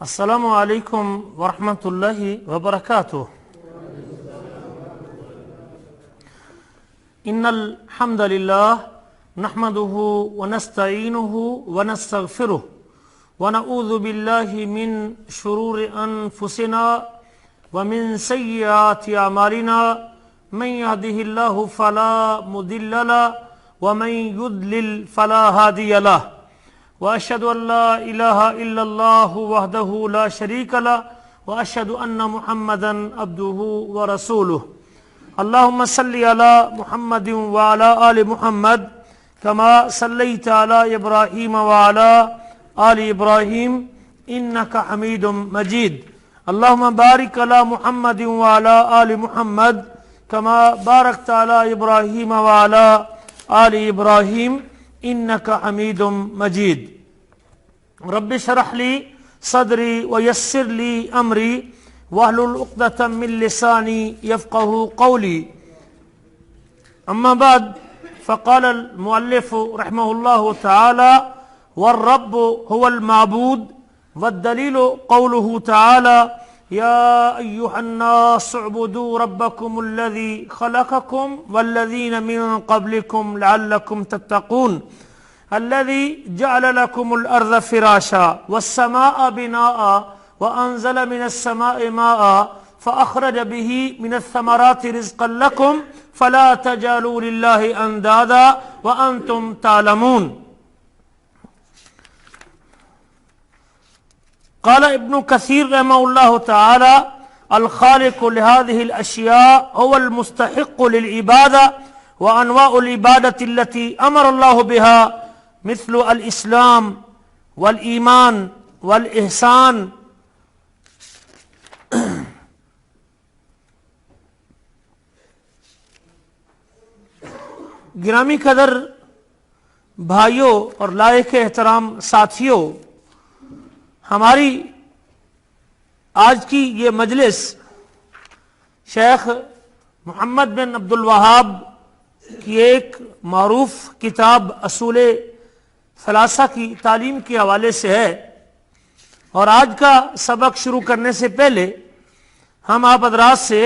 السلام علیکم ورحمۃ اللہ وبرکاتہ۔ ان الحمد للہ نحمده ونستعینه ونستغفره ونعوذ باللہ من شرور انفسنا ومن سیئات اعمالنا من يهده الله فلا مضل له ومن يضلل فلا هادي له وأشهد أن لا إله إلا الله وحده لا شريك له وأشهد أن محمدا عبده ورسوله اللهم صل على محمد وعلى آل محمد كما صليت على إبراهيم وعلى آل إبراهيم إنك حميد مجيد اللهم بارك على محمد وعلى آل محمد كما باركت على إبراهيم وعلى آل إبراهيم إنك حميد مجيد رب اشرح لي صدري ويسر لي أمري واحلل عقدة من لساني يفقهوا قولي أما بعد فقال المؤلف رحمه الله تعالى والرب هو المعبود والدليل قوله تعالى يا أيها الناس اعبدوا ربكم الذي خلقكم والذين من قبلكم لعلكم تتقون الذي جعل لكم الأرض فراشا والسماء بناء وأنزل من السماء ماء فأخرج به من الثمرات رزقا لكم فلا تجعلوا لله أندادا وأنتم تعلمون قال ابن كثير رحمه الله تعالى الخالق لهذه الأشياء هو المستحق للعبادة وأنواع العبادة التي أمر الله بها مثل الإسلام والإيمان والإحسان گرامی قدر بھائیوں اور لائق احترام ساتھیوں، ہماری آج کی یہ مجلس شیخ محمد بن عبد الوہاب کی ایک معروف کتاب اصول ثلاثہ کی تعلیم کے حوالے سے ہے، اور آج کا سبق شروع کرنے سے پہلے ہم آپ حضرات سے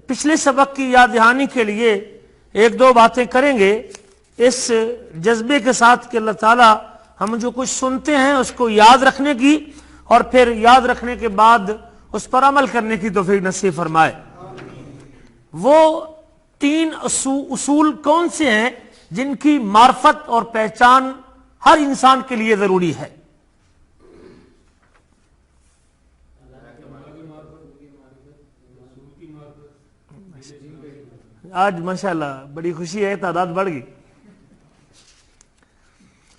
پچھلے سبق کی یاد دہانی کے لیے ایک دو باتیں کریں گے، اس جذبے کے ساتھ کہ اللہ تعالیٰ ہم جو کچھ سنتے ہیں اس کو یاد رکھنے کی اور پھر یاد رکھنے کے بعد اس پر عمل کرنے کی توفیق نصیب فرمائے۔ وہ تین اصول کون سے ہیں جن کی معرفت اور پہچان ہر انسان کے لیے ضروری ہے؟ آج ماشاءاللہ بڑی خوشی ہے، تعداد بڑھ گئی،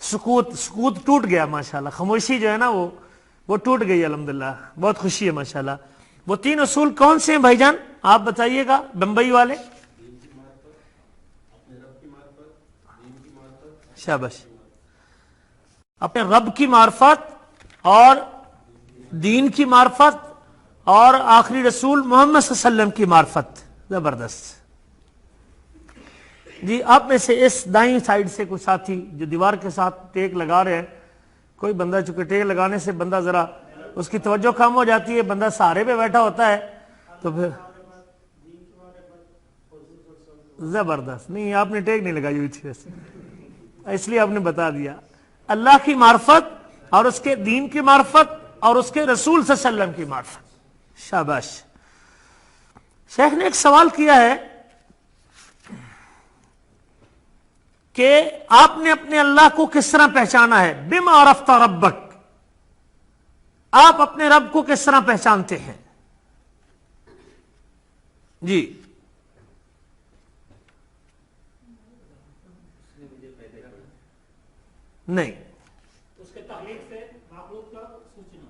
سکوت ٹوٹ گیا ماشاءاللہ، خاموشی جو ہے نا وہ ٹوٹ گئی الحمدللہ، بہت خوشی ہے ماشاءاللہ۔ وہ تین اصول کون سے ہیں بھائی جان، آپ بتائیے گا بمبئی والے؟ شاباش، اپنے رب کی معرفت اور دین کی معرفت اور آخری رسول محمد صلی اللہ علیہ وسلم کی معرفت، زبردست۔ جی آپ میں سے اس دائیں سائیڈ سے کوئی ساتھی جو دیوار کے ساتھ ٹیک لگا رہے ہیں، کوئی بندہ چونکہ ٹیک لگانے سے بندہ ذرا اس کی توجہ کم ہو جاتی ہے، بندہ سہارے پہ بیٹھا ہوتا ہے تو پھر زبردست، نہیں آپ نے ٹیک نہیں لگائی ہوئی تھی ویسے، اس لیے آپ نے بتا دیا۔ اللہ کی معرفت اور اس کے دین کی معرفت اور اس کے رسول صلی اللہ علیہ وسلم کی معرفت، شاباش۔ شیخ نے ایک سوال کیا ہے کہ آپ نے اپنے اللہ کو کس طرح پہچانا ہے؟ بما عرفت ربک، آپ اپنے رب کو کس طرح پہچانتے ہیں؟ جی نہیں، اس کے تخلیق سے مخلوق کا سوچنا،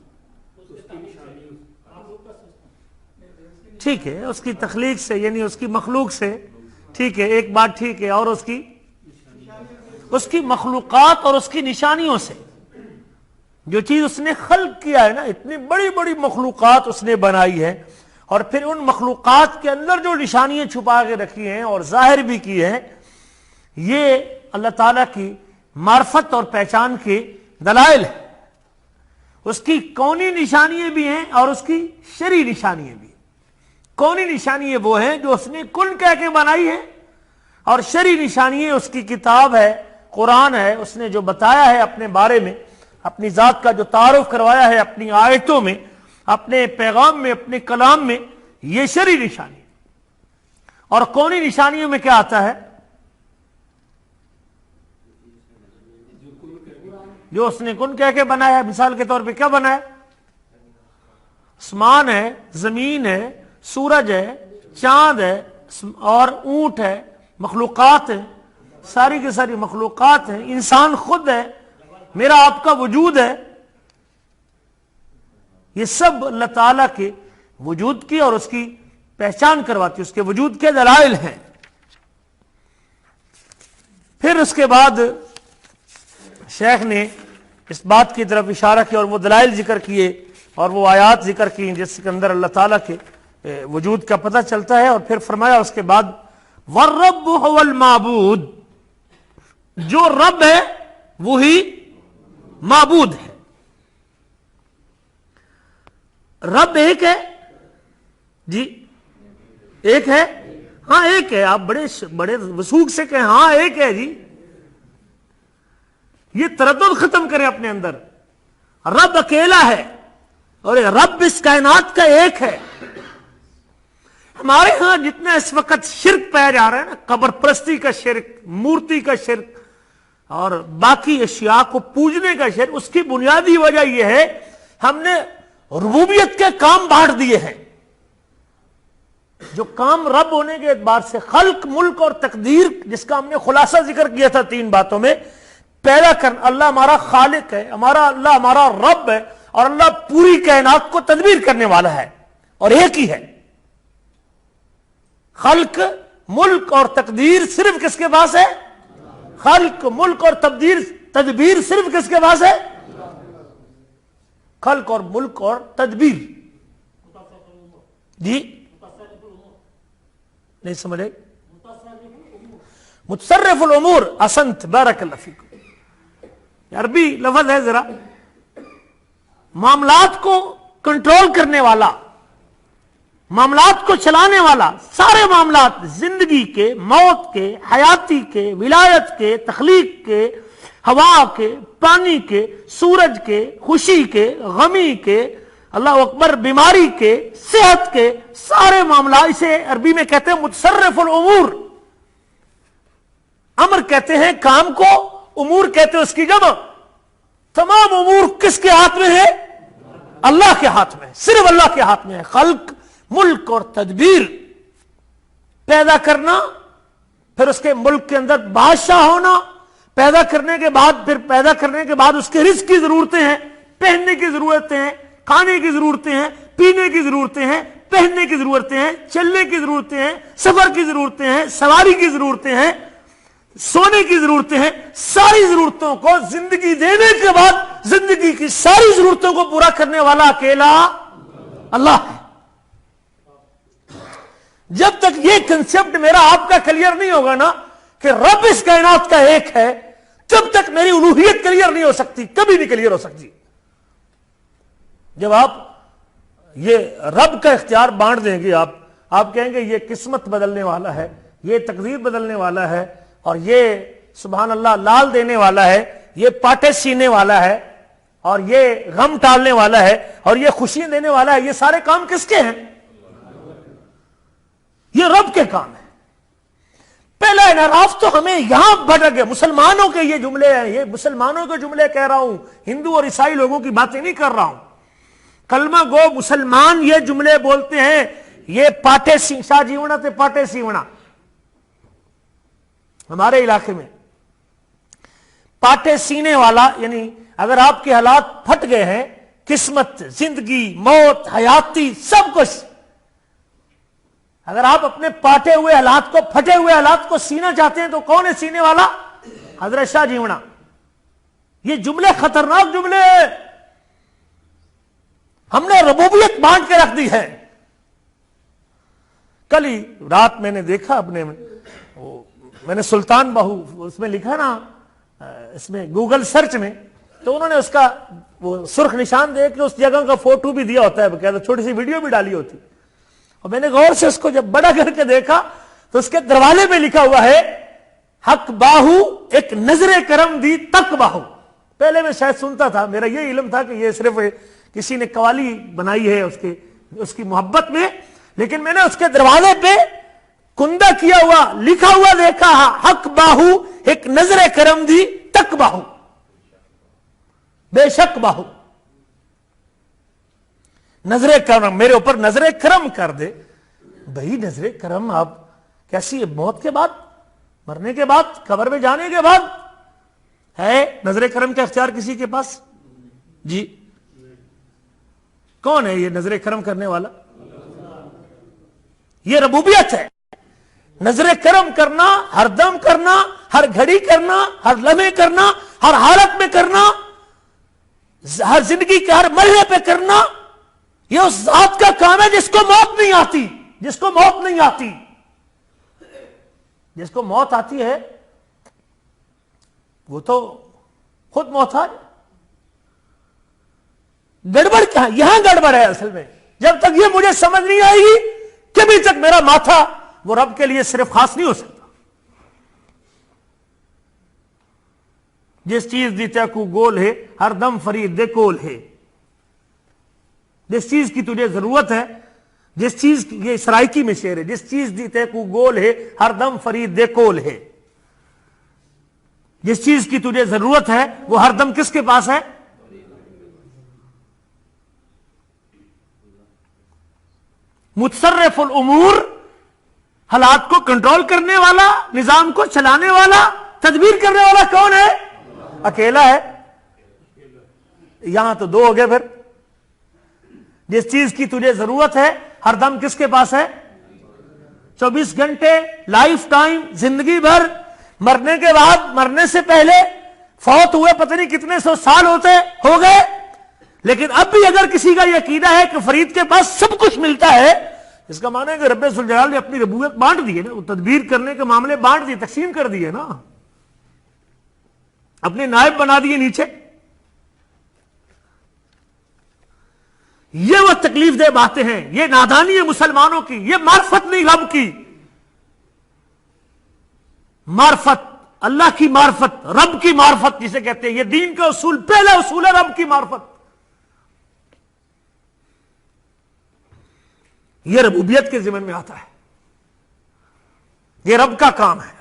ٹھیک ہے، اس کی تخلیق سے یعنی اس کی مخلوق سے، ٹھیک ہے، ایک بات ٹھیک ہے، اور اس کی مخلوقات اور اس کی نشانیوں سے، جو چیز اس نے خلق کیا ہے نا، اتنی بڑی بڑی مخلوقات اس نے بنائی ہے، اور پھر ان مخلوقات کے اندر جو نشانیاں چھپا کے رکھی ہیں اور ظاہر بھی کی ہیں، یہ اللہ تعالیٰ کی معرفت اور پہچان کی دلائل ہے۔ اس کی کونی نشانیاں بھی ہیں اور اس کی شرعی نشانیاں بھی ہیں. کونی نشانیاں وہ ہیں جو اس نے کن کہہ کے بنائی ہے، اور شرعی نشانیاں اس کی کتاب ہے، قرآن ہے، اس نے جو بتایا ہے اپنے بارے میں، اپنی ذات کا جو تعارف کروایا ہے اپنی آیتوں میں، اپنے پیغام میں، اپنے کلام میں، یہ شرعی نشانی. اور کونی نشانیوں میں کیا آتا ہے؟ جو اس نے کن کہہ کے بنایا ہے. مثال کے طور پہ کیا بنایا؟ آسمان ہے، زمین ہے، سورج ہے، چاند ہے، اور اونٹ ہے، مخلوقات ہیں، ساری کی ساری مخلوقات ہیں، انسان خود ہے، میرا آپ کا وجود ہے. یہ سب اللہ تعالیٰ کے وجود کی اور اس کی پہچان کرواتی، اس کے وجود کے دلائل ہیں. پھر اس کے بعد شیخ نے اس بات کی طرف اشارہ کیا اور وہ دلائل ذکر کیے اور وہ آیات ذکر کی جس کے اندر اللہ تعالیٰ کے وجود کا پتہ چلتا ہے. اور پھر فرمایا اس کے بعد وَالرَّبُّ هُوَ الْمَعْبُودُ، جو رب ہے وہی معبود ہے. رب ایک ہے جی، ایک ہے، ہاں ایک ہے. آپ بڑے وثوق سے کہیں ہاں ایک ہے جی. یہ تردد ختم کریں اپنے اندر. رب اکیلا ہے اور رب اس کائنات کا ایک ہے. ہمارے ہاں جتنا اس وقت شرک پایا جا رہا ہے نا، قبر پرستی کا شرک، مورتی کا شرک اور باقی اشیاء کو پوجنے کا شرک، اس کی بنیادی وجہ یہ ہے ہم نے ربوبیت کے کام بانٹ دیے ہیں. جو کام رب ہونے کے اعتبار سے خلق، ملک اور تقدیر، جس کا ہم نے خلاصہ ذکر کیا تھا 3 باتوں میں، پیدا کرنا، اللہ ہمارا خالق ہے، اللہ ہمارا رب ہے، اور اللہ پوری کائنات کو تدبیر کرنے والا ہے اور ایک ہی ہے. خلق، ملک اور تقدیر صرف کس کے پاس ہے؟ خلق، ملک اور تدبیر صرف کس کے پاس ہے؟ خلق اور ملک اور تدبیر. جی نہیں سمجھے؟ متصرف الامور. احسنت، بارک اللہ فیکم. عربی لفظ ہے ذرا. معاملات کو کنٹرول کرنے والا، معاملات کو چلانے والا، سارے معاملات زندگی کے، موت کے، حیاتی کے، ولایت کے، تخلیق کے، ہوا کے، پانی کے، سورج کے، خوشی کے، غمی کے، اللہ اکبر، بیماری کے، صحت کے، سارے معاملات. اسے عربی میں کہتے ہیں متصرف الامور. امر کہتے ہیں کام کو، امور کہتے ہیں اس کی جمع. تمام امور کس کے ہاتھ میں ہے؟ اللہ کے ہاتھ میں، صرف اللہ کے ہاتھ میں ہے. خلق، ملک اور تدبیر، پیدا کرنا، پھر اس کے ملک کے اندر بادشاہ ہونا، پیدا کرنے کے بعد اس کے رزق کی ضرورتیں ہیں، پہننے کی ضرورتیں ہیں، کھانے کی ضرورتیں ہیں، پینے کی ضرورتیں ہیں، پہننے کی ضرورتیں ہیں، چلنے کی ضرورتیں ہیں، سفر کی ضرورتیں ہیں، سواری کی ضرورتیں ہیں، سونے کی ضرورتیں ہیں. ساری ضرورتوں کو زندگی دینے کے بعد زندگی کی ساری ضرورتوں کو پورا کرنے والا اکیلا اللہ ہے. جب تک یہ کنسپٹ میرا آپ کا کلیئر نہیں ہوگا نا کہ رب اس کائنات کا ایک ہے، تب تک میری الوہیت کلیئر نہیں ہو سکتی، کبھی نہیں کلیئر ہو سکتی. جب آپ یہ رب کا اختیار بانٹ دیں گے، آپ کہیں گے یہ قسمت بدلنے والا ہے، یہ تقدیر بدلنے والا ہے، اور یہ سبحان اللہ لال دینے والا ہے، یہ پاٹے سینے والا ہے، اور یہ غم ٹالنے والا ہے، اور یہ خوشی دینے والا ہے. یہ سارے کام کس کے ہیں؟ یہ رب کے کام ہے. پہلا انحراف تو ہمیں یہاں بھٹک گئے. مسلمانوں کے یہ جملے ہیں، یہ مسلمانوں کے جملے کہہ رہا ہوں، ہندو اور عیسائی لوگوں کی باتیں نہیں کر رہا ہوں. کلمہ گو مسلمان یہ جملے بولتے ہیں، یہ پاٹے شاہ جیونا تے پاٹے سیونا. ہمارے علاقے میں پاٹے سینے والا، یعنی اگر آپ کے حالات پھٹ گئے ہیں، قسمت، زندگی، موت، حیاتی، سب کچھ، اگر آپ اپنے پاٹے ہوئے حالات کو، پھٹے ہوئے حالات کو سینا چاہتے ہیں تو کون ہے سینے والا؟ حضرت شاہ جیونا. یہ جملے خطرناک جملے ہیں. ہم نے ربوبیت بانٹ کے رکھ دی ہے. کل ہی رات میں نے دیکھا میں نے سلطان بہو اس میں لکھا نا، اس میں گوگل سرچ میں تو انہوں نے اس کا وہ سرخ نشان دے کے اس جگہ کا فوٹو بھی دیا ہوتا ہے بقاعدہ، چھوٹی سی ویڈیو بھی ڈالی ہوتی، اور میں نے غور سے اس کو جب بڑا کر کے دیکھا تو اس کے دروازے پہ لکھا ہوا ہے حق باہو ایک نظر کرم دی تک باہو. پہلے میں شاید سنتا تھا، میرا یہ علم تھا کہ یہ صرف کسی نے قوالی بنائی ہے اس کی محبت میں، لیکن میں نے اس کے دروازے پہ کندہ کیا ہوا لکھا ہوا دیکھا حق باہو ایک نظر کرم دی تک باہو، بے شک باہو، نظر کرم میرے اوپر نظر کرم کر دے. بھائی نظر کرم آپ کیسی ہے؟ موت کے بعد، مرنے کے بعد، قبر میں جانے کے بعد ہے نظر کرم کا اختیار کسی کے پاس؟ جی کون ہے یہ نظر کرم کرنے والا؟ یہ ربوبیت ہے. نظر کرم کرنا، ہر دم کرنا، ہر گھڑی کرنا، ہر لمحے کرنا، ہر حالت میں کرنا، ہر زندگی کے ہر مرحلے پہ کرنا، یہ اس ذات کا کام ہے جس کو موت نہیں آتی. جس کو موت نہیں آتی، جس کو موت آتی ہے وہ تو خود محتاج. گڑبڑ کیا ہے؟ یہاں گڑبڑ ہے اصل میں. جب تک یہ مجھے سمجھ نہیں آئے گی کبھی تک میرا ماتھا وہ رب کے لیے صرف خاص نہیں ہو سکتا. جس چیز دی تے کو گول ہے ہر دم فرید دے کول ہے. جس چیز کی تجھے ضرورت ہے، جس چیز کی، یہ سرائکی میں شعر ہے، جس چیز دی تے کو گول ہے ہر دم فرید دے کول ہے. جس چیز کی تجھے ضرورت ہے وہ ہر دم کس کے پاس ہے؟ متصرف الامور، حالات کو کنٹرول کرنے والا، نظام کو چلانے والا، تدبیر کرنے والا کون ہے؟ اکیلا ہے. یہاں تو دو ہو گئے. پھر جس چیز کی تجھے ضرورت ہے ہر دم کس کے پاس ہے؟ 24 گھنٹے، لائف ٹائم، زندگی بھر، مرنے کے بعد، مرنے سے پہلے، فوت ہوئے پتہ نہیں کتنے سو سال ہو گئے، لیکن اب بھی اگر کسی کا یہ عقیدہ ہے کہ فرید کے پاس سب کچھ ملتا ہے، اس کا معنی ہے کہ رب ذوالجلال نے اپنی ربوبیت بانٹ دی ہے نا، وہ تدبیر کرنے کے معاملے بانٹ دیے، تقسیم کر دیے نا، اپنے نائب بنا دیے نیچے. یہ وہ تکلیف دہ باتیں ہیں، یہ نادانی ہے مسلمانوں کی، یہ معرفت نہیں رب کی. معرفت، اللہ کی معرفت، رب کی معرفت جسے کہتے ہیں، یہ دین کا اصول، پہلا اصول ہے رب کی معرفت. یہ ربوبیت کے ضمن میں آتا ہے، یہ رب کا کام ہے.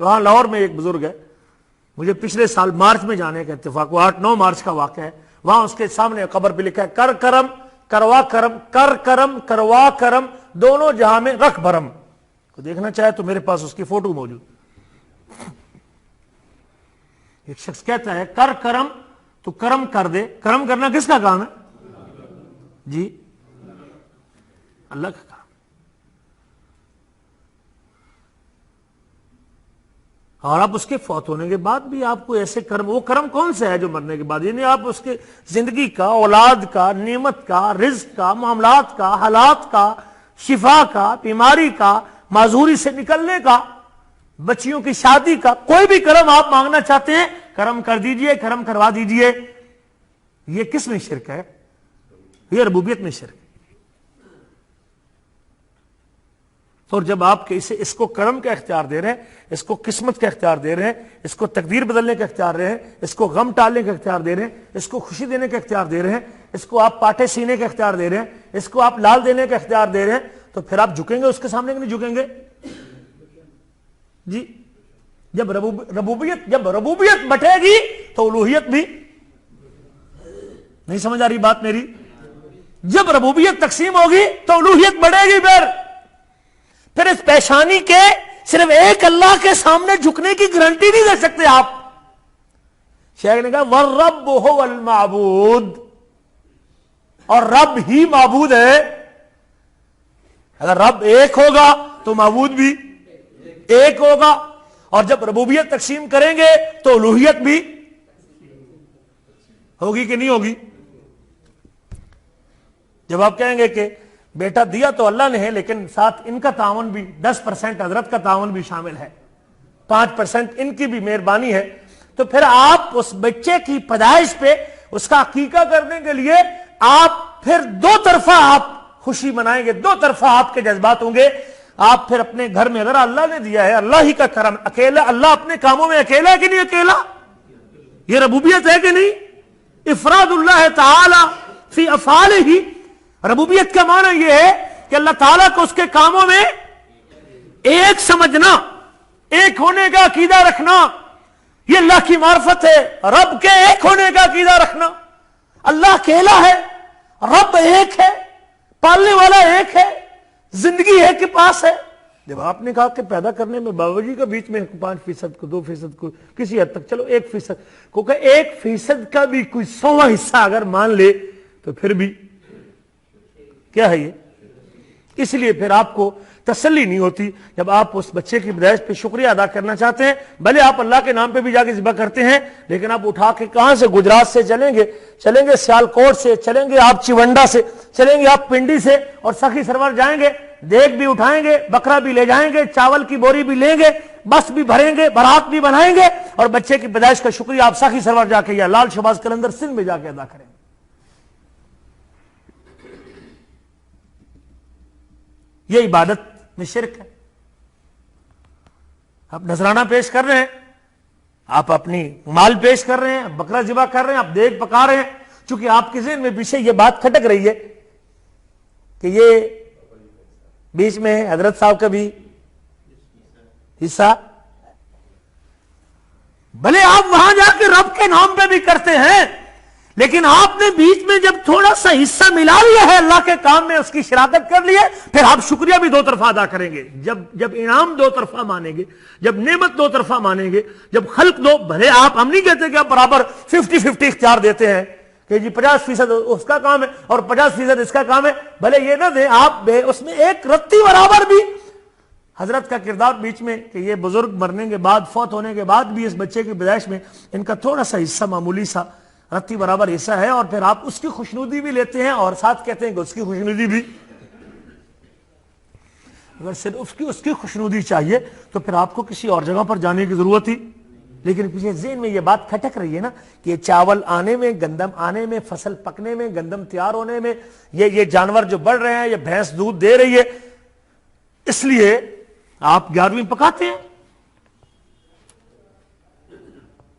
وہاں لاہور میں ایک بزرگ ہے، مجھے پچھلے سال مارچ میں جانے کا اتفاق ہوا، 8-9 مارچ کا واقعہ ہے. وہاں اس کے سامنے قبر پہ لکھا ہے کر کرم کروا کرم، کر کرم کروا کرم، دونوں جہاں میں رکھ بھرم. کو دیکھنا چاہے تو میرے پاس اس کی فوٹو موجود. ایک شخص کہتا ہے کر کرم تو کرم کر دے. کرم کرنا کس کا کام ہے؟ جی اللہ کا کام. اور آپ اس کے فوت ہونے کے بعد بھی آپ کو ایسے کرم، وہ کرم کون سے ہے جو مرنے کے بعد، یعنی آپ اس کے زندگی کا، اولاد کا، نعمت کا، رزق کا، معاملات کا، حالات کا، شفا کا، بیماری کا، معذوری سے نکلنے کا، بچیوں کی شادی کا، کوئی بھی کرم آپ مانگنا چاہتے ہیں، کرم کر دیجئے، کرم کروا دیجئے. یہ کس میں شرک ہے؟ یہ ربوبیت میں شرک ہے. اور جب آپ اس کو کرم کا اختیار دے رہے ہیں، اس کو قسمت کا اختیار دے رہے ہیں، اس کو تقدیر بدلنے کا اختیار دے رہے ہیں، اس کو غم ٹالنے کا اختیار دے رہے ہیں، اس کو خوشی دینے کا اختیار دے رہے ہیں، اس کو آپ پاٹے سینے کا اختیار دے رہے ہیں، اس کو آپ لال دینے کا اختیار دے رہے ہیں، تو پھر آپ جھکیں گے اس کے سامنے کہ نہیں جھکیں گے؟ جی جب ربوبیت بٹے گی تو الوہیت بھی نہیں. سمجھ آ رہی بات میری؟ جب ربوبیت تقسیم ہوگی تو الوہیت بڑھے گی. پھر اس پیشانی کے صرف ایک اللہ کے سامنے جھکنے کی گارنٹی نہیں دے سکتے آپ. شیخ نے کہا وَالرَّبُّ هُوَ الْمَعْبُودُ، اور رب ہی معبود ہے. اگر رب ایک ہوگا تو معبود بھی ایک ہوگا، اور جب ربوبیت تقسیم کریں گے تو الوہیت بھی ہوگی کہ نہیں ہوگی؟ جب آپ کہیں گے کہ بیٹا دیا تو اللہ نے ہے، لیکن ساتھ ان کا تعاون بھی، 10% حضرت کا تعاون بھی شامل ہے، 5% ان کی بھی مہربانی ہے، تو پھر آپ اس بچے کی پیدائش پہ اس کا عقیقہ کرنے کے لیے آپ پھر دو طرفہ آپ خوشی منائیں گے, دو طرفہ آپ کے جذبات ہوں گے. آپ پھر اپنے گھر میں, اگر اللہ نے دیا ہے, اللہ ہی کا کرم, اکیلا اللہ اپنے کاموں میں اکیلا ہے کہ نہیں اکیلا؟ یہ ربوبیت ہے کہ نہیں؟ افراد اللہ تعالی فی افعالہ. ربوبیت کا معنی یہ ہے کہ اللہ تعالیٰ کو اس کے کاموں میں ایک سمجھنا, ایک ہونے کا عقیدہ رکھنا, یہ اللہ کی معرفت ہے. رب کے ایک ہونے کا عقیدہ رکھنا. اللہ اکیلا ہے, رب ایک ہے, پالنے والا ایک ہے, زندگی ایک کے پاس ہے. جب آپ نے کہا کہ پیدا کرنے میں بابا جی کا بیچ میں 5% کو 2% کو کسی حد تک, چلو 1%, کیونکہ 1% کا بھی کوئی 100واں حصہ اگر مان لے تو پھر بھی کیا ہے یہ. اس لیے پھر آپ کو تسلی نہیں ہوتی جب آپ اس بچے کی پیدائش پہ شکریہ ادا کرنا چاہتے ہیں. بھلے آپ اللہ کے نام پہ بھی جا کے ذبح کرتے ہیں, لیکن آپ اٹھا کے کہاں سے, گجرات سے چلیں گے سیالکوٹ سے, چلیں گے آپ چیونڈا سے, چلیں گے آپ پنڈی سے, اور سخی سرور جائیں گے, دیگ بھی اٹھائیں گے, بکرا بھی لے جائیں گے, چاول کی بوری بھی لیں گے, بس بھی بھریں گے, بارات بھی بنائیں گے, اور بچے کی پیدائش کا شکریہ آپ سخی سرور جا کے یا لال شہباز قلندر سندھ میں جا کے ادا کریں گے. یہ عبادت میں شرک ہے. آپ نذرانہ پیش کر رہے ہیں, آپ اپنی مال پیش کر رہے ہیں, بکرا ذبح کر رہے ہیں, آپ دیگ پکا رہے ہیں, چونکہ آپ کے ذہن میں پیچھے یہ بات کھٹک رہی ہے کہ یہ بیچ میں حضرت صاحب کا بھی حصہ. بھلے آپ وہاں جا کے رب کے نام پہ بھی کرتے ہیں, لیکن آپ نے بیچ میں جب تھوڑا سا حصہ ملا لیا ہے اللہ کے کام میں, اس کی شراکت کر لی ہے, پھر آپ شکریہ بھی دو طرفہ ادا کریں گے. جب انعام دو طرفہ مانیں گے, جب نعمت دو طرفہ مانیں گے, جب خلق دو, بھلے ہم نہیں کہتے کہ آپ برابر 50-50 اختیار دیتے ہیں کہ جی 50% اس کا کام ہے اور 50% اس کا کام ہے, بھلے یہ نہ دیں آپ, اس میں ایک رتی برابر بھی حضرت کا کردار بیچ میں کہ یہ بزرگ مرنے کے بعد, فوت ہونے کے بعد بھی اس بچے کی پیدائش میں ان کا تھوڑا سا حصہ, معمولی سا رتی برابر حصہ ہے, اور پھر آپ اس کی خوشنودی بھی لیتے ہیں اور ساتھ کہتے ہیں کہ اس کی خوشنودی بھی. اگر صرف اس کی خوشنودی چاہیے تو پھر آپ کو کسی اور جگہ پر جانے کی ضرورت تھی. لیکن پیچھے ذہن میں یہ بات کھٹک رہی ہے نا کہ یہ چاول آنے میں, گندم آنے میں, فصل پکنے میں, گندم تیار ہونے میں, یہ جانور جو بڑھ رہے ہیں, یہ بھینس دودھ دے رہی ہے, اس لیے آپ 11ویں پکاتے ہیں.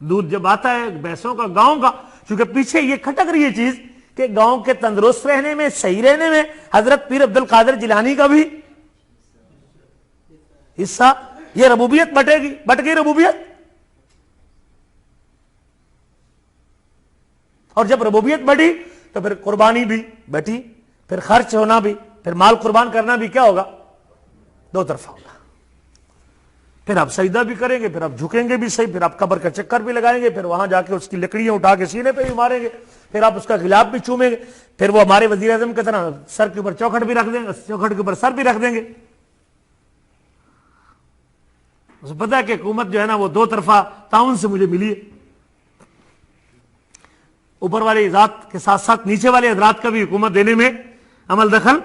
دودھ جب آتا ہے بھینسوں کا, گاؤں کا, کیونکہ پیچھے یہ کھٹک رہی ہے چیز کہ گاؤں کے تندرست رہنے میں, صحیح رہنے میں حضرت پیر عبد القادر جیلانی کا بھی حصہ. یہ ربوبیت بٹ گئی ربوبیت. اور جب ربوبیت بڑھی تو پھر قربانی بھی بٹھی, پھر خرچ ہونا بھی, پھر مال قربان کرنا بھی کیا ہوگا, دو طرفہ ہوگا. پھر آپ سجدہ بھی کریں گے, پھر آپ جھکیں گے بھی صحیح, پھر آپ قبر کا چکر بھی لگائیں گے, پھر وہاں جا کے اس کی لکڑیاں اٹھا کے سینے پہ بھی ماریں گے, پھر آپ اس کا غلاف بھی چومیں گے, پھر وہ ہمارے وزیر اعظم کی طرح سر کے اوپر چوکھٹ بھی رکھ دیں گے, چوکھٹ کے اوپر سر بھی رکھ دیں گے. اسے پتا ہے کہ حکومت جو ہے نا وہ دو طرفہ تعاون سے مجھے ملی ہے. اوپر والے ذات کے ساتھ ساتھ نیچے والے حضرات کا بھی حکومت دینے میں عمل دخل.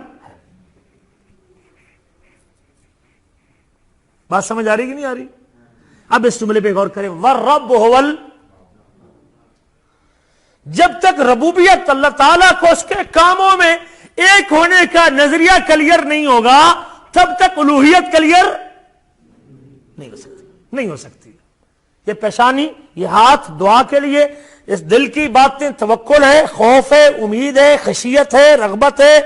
بات سمجھ آ رہی کہ نہیں آ رہی؟ اب اس جملے پہ غور کریں, وَالرَّبُّ هُوَ جب تک ربوبیت اللہ تعالیٰ کو اس کے کاموں میں ایک ہونے کا نظریہ کلیئر نہیں ہوگا, تب تک الوہیت کلیئر نہیں ہو سکتی. یہ پیشانی, یہ ہاتھ دعا کے لیے, اس دل کی باتیں توکل ہے, خوف ہے, امید ہے, خشیت ہے, رغبت ہے,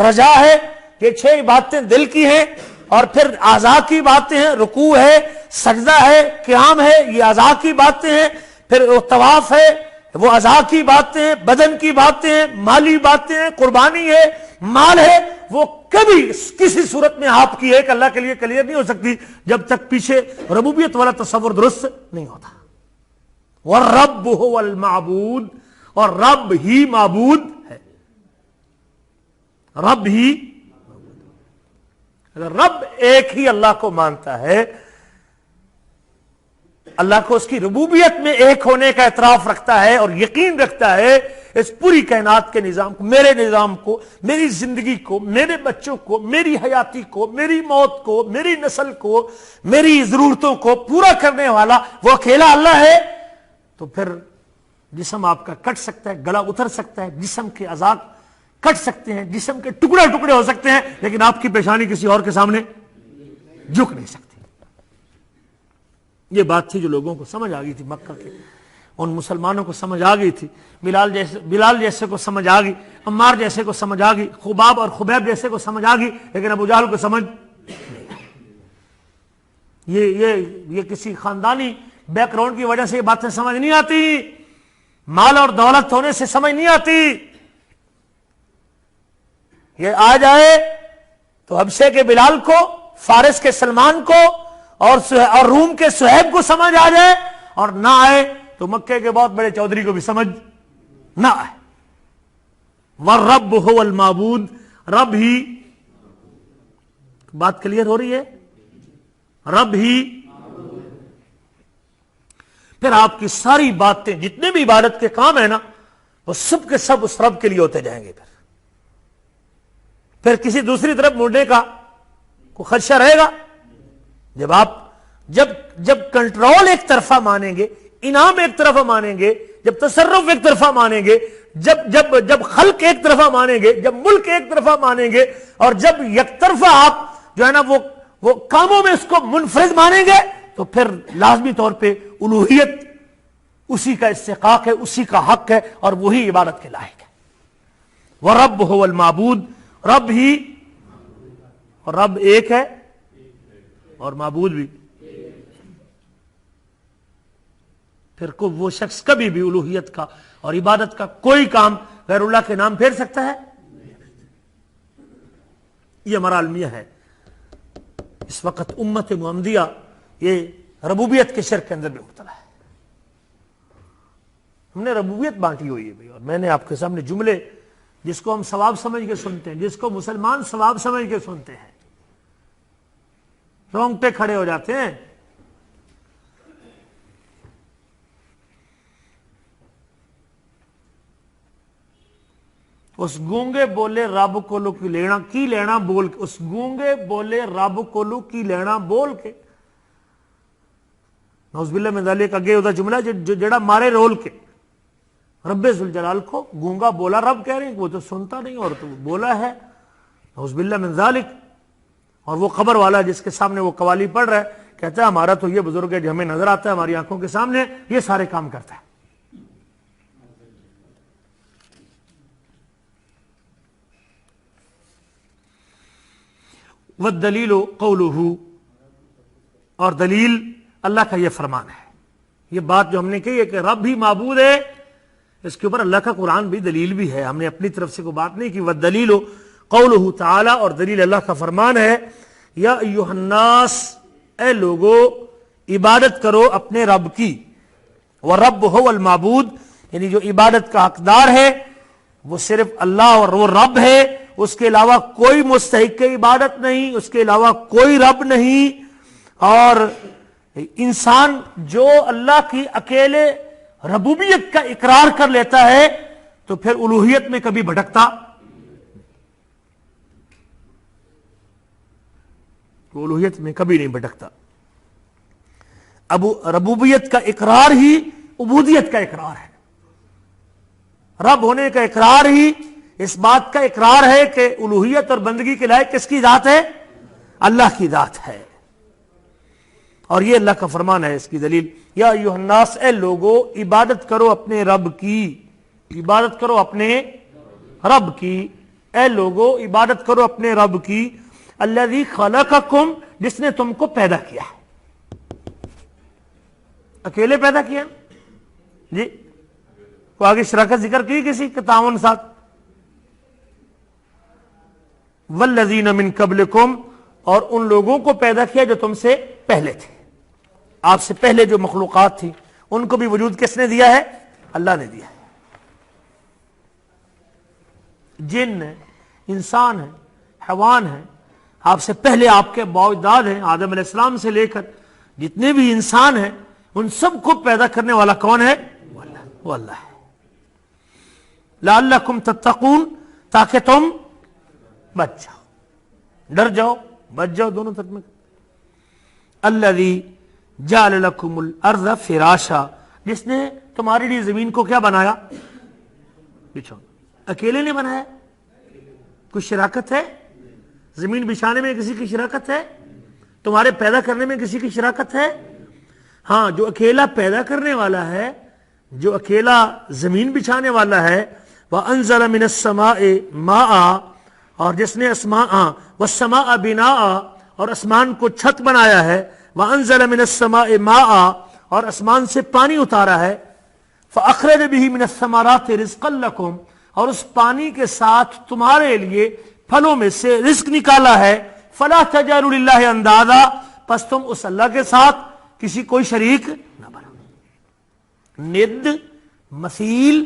رجا ہے, یہ 6 باتیں دل کی ہیں. اور پھر اعضاء کی باتیں ہیں, رکوع ہے, سجدہ ہے, قیام ہے, یہ اعضاء کی باتیں ہیں. پھر طواف ہے, وہ اعضاء کی باتیں ہیں, بدن کی باتیں ہیں, مالی باتیں ہیں, قربانی ہے, مال ہے. وہ کبھی کسی صورت میں آپ کی ایک اللہ کے لیے کلیئر نہیں ہو سکتی جب تک پیچھے ربوبیت والا تصور درست نہیں ہوتا. وَالرَّبُّ هُوَ الْمَعْبُودُ, اور رب ہی معبود ہے. رب ہی, اگر رب ایک ہی اللہ کو مانتا ہے, اللہ کو اس کی ربوبیت میں ایک ہونے کا اعتراف رکھتا ہے اور یقین رکھتا ہے اس پوری کائنات کے نظام کو, میرے نظام کو, میری زندگی کو, میرے بچوں کو, میری حیاتی کو, میری موت کو, میری نسل کو, میری ضرورتوں کو پورا کرنے والا وہ اکیلا اللہ ہے, تو پھر جسم آپ کا کٹ سکتا ہے، گلا اتر سکتا ہے، جسم کے اعضاء کٹ سکتے ہیں، جسم کے ٹکڑے ٹکڑے ہو سکتے ہیں، لیکن آپ کی پیشانی کسی اور کے سامنے جھک نہیں سکتی۔ یہ بات تھی جو لوگوں کو سمجھ آ گئی تھی، مکہ کے ان مسلمانوں کو سمجھ آ گئی تھی، بلال جیسے کو سمجھ آ گئی، عمار جیسے کو سمجھ آ گئی، خباب اور خبیب جیسے کو سمجھ آ گئی، لیکن ابو جہل کو سمجھ یہ کسی خاندانی بیک گراؤنڈ کی وجہ سے یہ باتیں سمجھ نہیں آتی، مال اور دولت ہونے سے سمجھ نہیں آتی۔ یہ آ جائے تو حبشے کے بلال کو، فارس کے سلمان کو اور روم کے صہیب کو سمجھ آ جائے، اور نہ آئے تو مکے کے بہت بڑے چودھری کو بھی سمجھ نہ آئے۔ وَالرَّبُّ هُوَ الْمَعْبُودُ، رب ہی، بات کلیئر ہو رہی ہے، رب ہی۔ پھر آپ کی ساری باتیں، جتنے بھی عبادت کے کام ہیں نا، وہ سب کے سب اس رب کے لیے ہوتے جائیں گے۔ پھر کسی دوسری طرف مڑنے کا کوئی خدشہ رہے گا؟ جب کنٹرول ایک طرفہ مانیں گے، انعام ایک طرفہ مانیں گے، جب تصرف ایک طرفہ مانیں گے، جب خلق ایک طرفہ مانیں گے، جب ملک ایک طرفہ مانیں گے، اور جب یک طرفہ آپ جو ہے نا وہ کاموں میں اس کو منفرد مانیں گے، تو پھر لازمی طور پہ الوہیت اسی کا استحقاق ہے، اسی کا حق ہے، اور وہی عبادت کے لائق ہے۔ وَرَبُّ هُوَ الْمَعْبُودُ، رب ہی، اور رب ایک ہے اور معبود بھی۔ پھر وہ شخص کبھی بھی الوہیت کا اور عبادت کا کوئی کام غیر اللہ کے نام پھیر سکتا ہے؟ یہ ہمارا المیہ ہے۔ اس وقت امت محمدیہ یہ ربوبیت کے شرک کے اندر بھی مبتلا ہے۔ ہم نے ربوبیت بانٹی ہوئی ہے بھائی، اور میں نے آپ کے سامنے جملے جس کو ہم ثواب سمجھ کے سنتے ہیں، جس کو مسلمان ثواب سمجھ کے سنتے ہیں، رونگٹے کھڑے ہو جاتے ہیں۔ اس گونگے بولے رب کولو کی لینا بول کے، اس گونگے بولے رب کولو کی لینا بول کے، نعوذ باللہ من ذالک، اگے ہوتا جملہ جڑا مارے رول کے، رب ذوالجلال کو گونگا بولا رب کہہ رہے ہیں، وہ تو سنتا نہیں اور تو بولا ہے، نعوذ باللہ من ذالک۔ اور وہ قبر والا جس کے سامنے وہ قوالی پڑھ رہا ہے، کہتا ہے ہمارا تو یہ بزرگ ہے جو ہمیں نظر آتا ہے ہماری آنکھوں کے سامنے، یہ سارے کام کرتا ہے۔ والدلیل قولہ، اور دلیل اللہ کا یہ فرمان ہے۔ یہ بات جو ہم نے کہی ہے کہ رب ہی معبود ہے، اس کے اوپر اللہ کا قرآن بھی دلیل بھی ہے، ہم نے اپنی طرف سے کوئی بات نہیں کی۔ والدلیل قولہ تعالی، اور دلیل اللہ کا فرمان ہے، یا ایھا الناس، اے لوگو عبادت کرو اپنے رب کی، والرب هو المعبود، یعنی جو عبادت کا حقدار ہے وہ صرف اللہ اور وہ رب ہے، اس کے علاوہ کوئی مستحق عبادت نہیں، اس کے علاوہ کوئی رب نہیں۔ اور انسان جو اللہ کی اکیلے ربوبیت کا اقرار کر لیتا ہے تو پھر الوہیت میں کبھی بھٹکتا، الوہیت میں کبھی نہیں بھٹکتا۔ اب ربوبیت کا اقرار ہی عبودیت کا اقرار ہے، رب ہونے کا اقرار ہی اس بات کا اقرار ہے کہ الوہیت اور بندگی کے لائق کس کی ذات ہے؟ اللہ کی ذات ہے۔ اور یہ اللہ کا فرمان ہے، اس کی دلیل، یا ایھا الناس، اے لوگو عبادت کرو اپنے رب کی، عبادت کرو اپنے رب کی، اے لوگو عبادت کرو اپنے رب کی، الذی خلقکم، جس نے تم کو پیدا کیا ہے۔ اکیلے پیدا کیا جی؟ کوئی آگے شراکت ذکر کی کسی کے تعاون ساتھ؟ والذین من قبلکم، اور ان لوگوں کو پیدا کیا جو تم سے پہلے تھے، آپ سے پہلے جو مخلوقات تھی ان کو بھی وجود کس نے دیا ہے؟ اللہ نے دیا ہے۔ جن ہے، انسان ہے، حیوان ہے، آپ سے پہلے آپ کے باء اجداد ہیں، آدم علیہ السلام سے لے کر جتنے بھی انسان ہیں ان سب کو پیدا کرنے والا کون ہے؟ وہ اللہ ہے۔ لعلکم تتقون، تاکہ تم بچ جاؤ، ڈر جاؤ، بچ جاؤ، دونوں ترجمے۔ الذی جعل لکم الارض فراشا، جس نے تمہارے لیے زمین کو کیا بنایا؟ بچھونا۔ اکیلے نے بنایا؟ کوئی شراکت ہے؟ زمین بچھانے میں کسی کی شراکت ہے؟ تمہارے پیدا کرنے میں کسی کی شراکت ہے؟ ہاں، جو اکیلا پیدا کرنے والا ہے، جو اکیلا زمین بچھانے والا ہے، وَأَنزَلَ مِنَ السَّمَاءِ مَاءً، اور جس نے وَالسَّمَاءَ بِنَاءً، اور آسمان کو چھت بنایا ہے، وَأَنزَلَ مِنَ السَّمَاءِ مَاءً، اور آسمان سے پانی اتارا ہے، فَأَخْرَجَ بِهِ مِنَ الثَّمَرَاتِ رِزْقًا لَكُمْ، اور اس پانی کے ساتھ تمہارے لیے پھلوں میں سے رزق نکالا ہے، فَلَا تَجْعَلُوا لِلَّهِ أَندَادًا، پس تم اس اللہ کے ساتھ کسی کوئی شریک نہ بناؤ۔ ند، مثیل،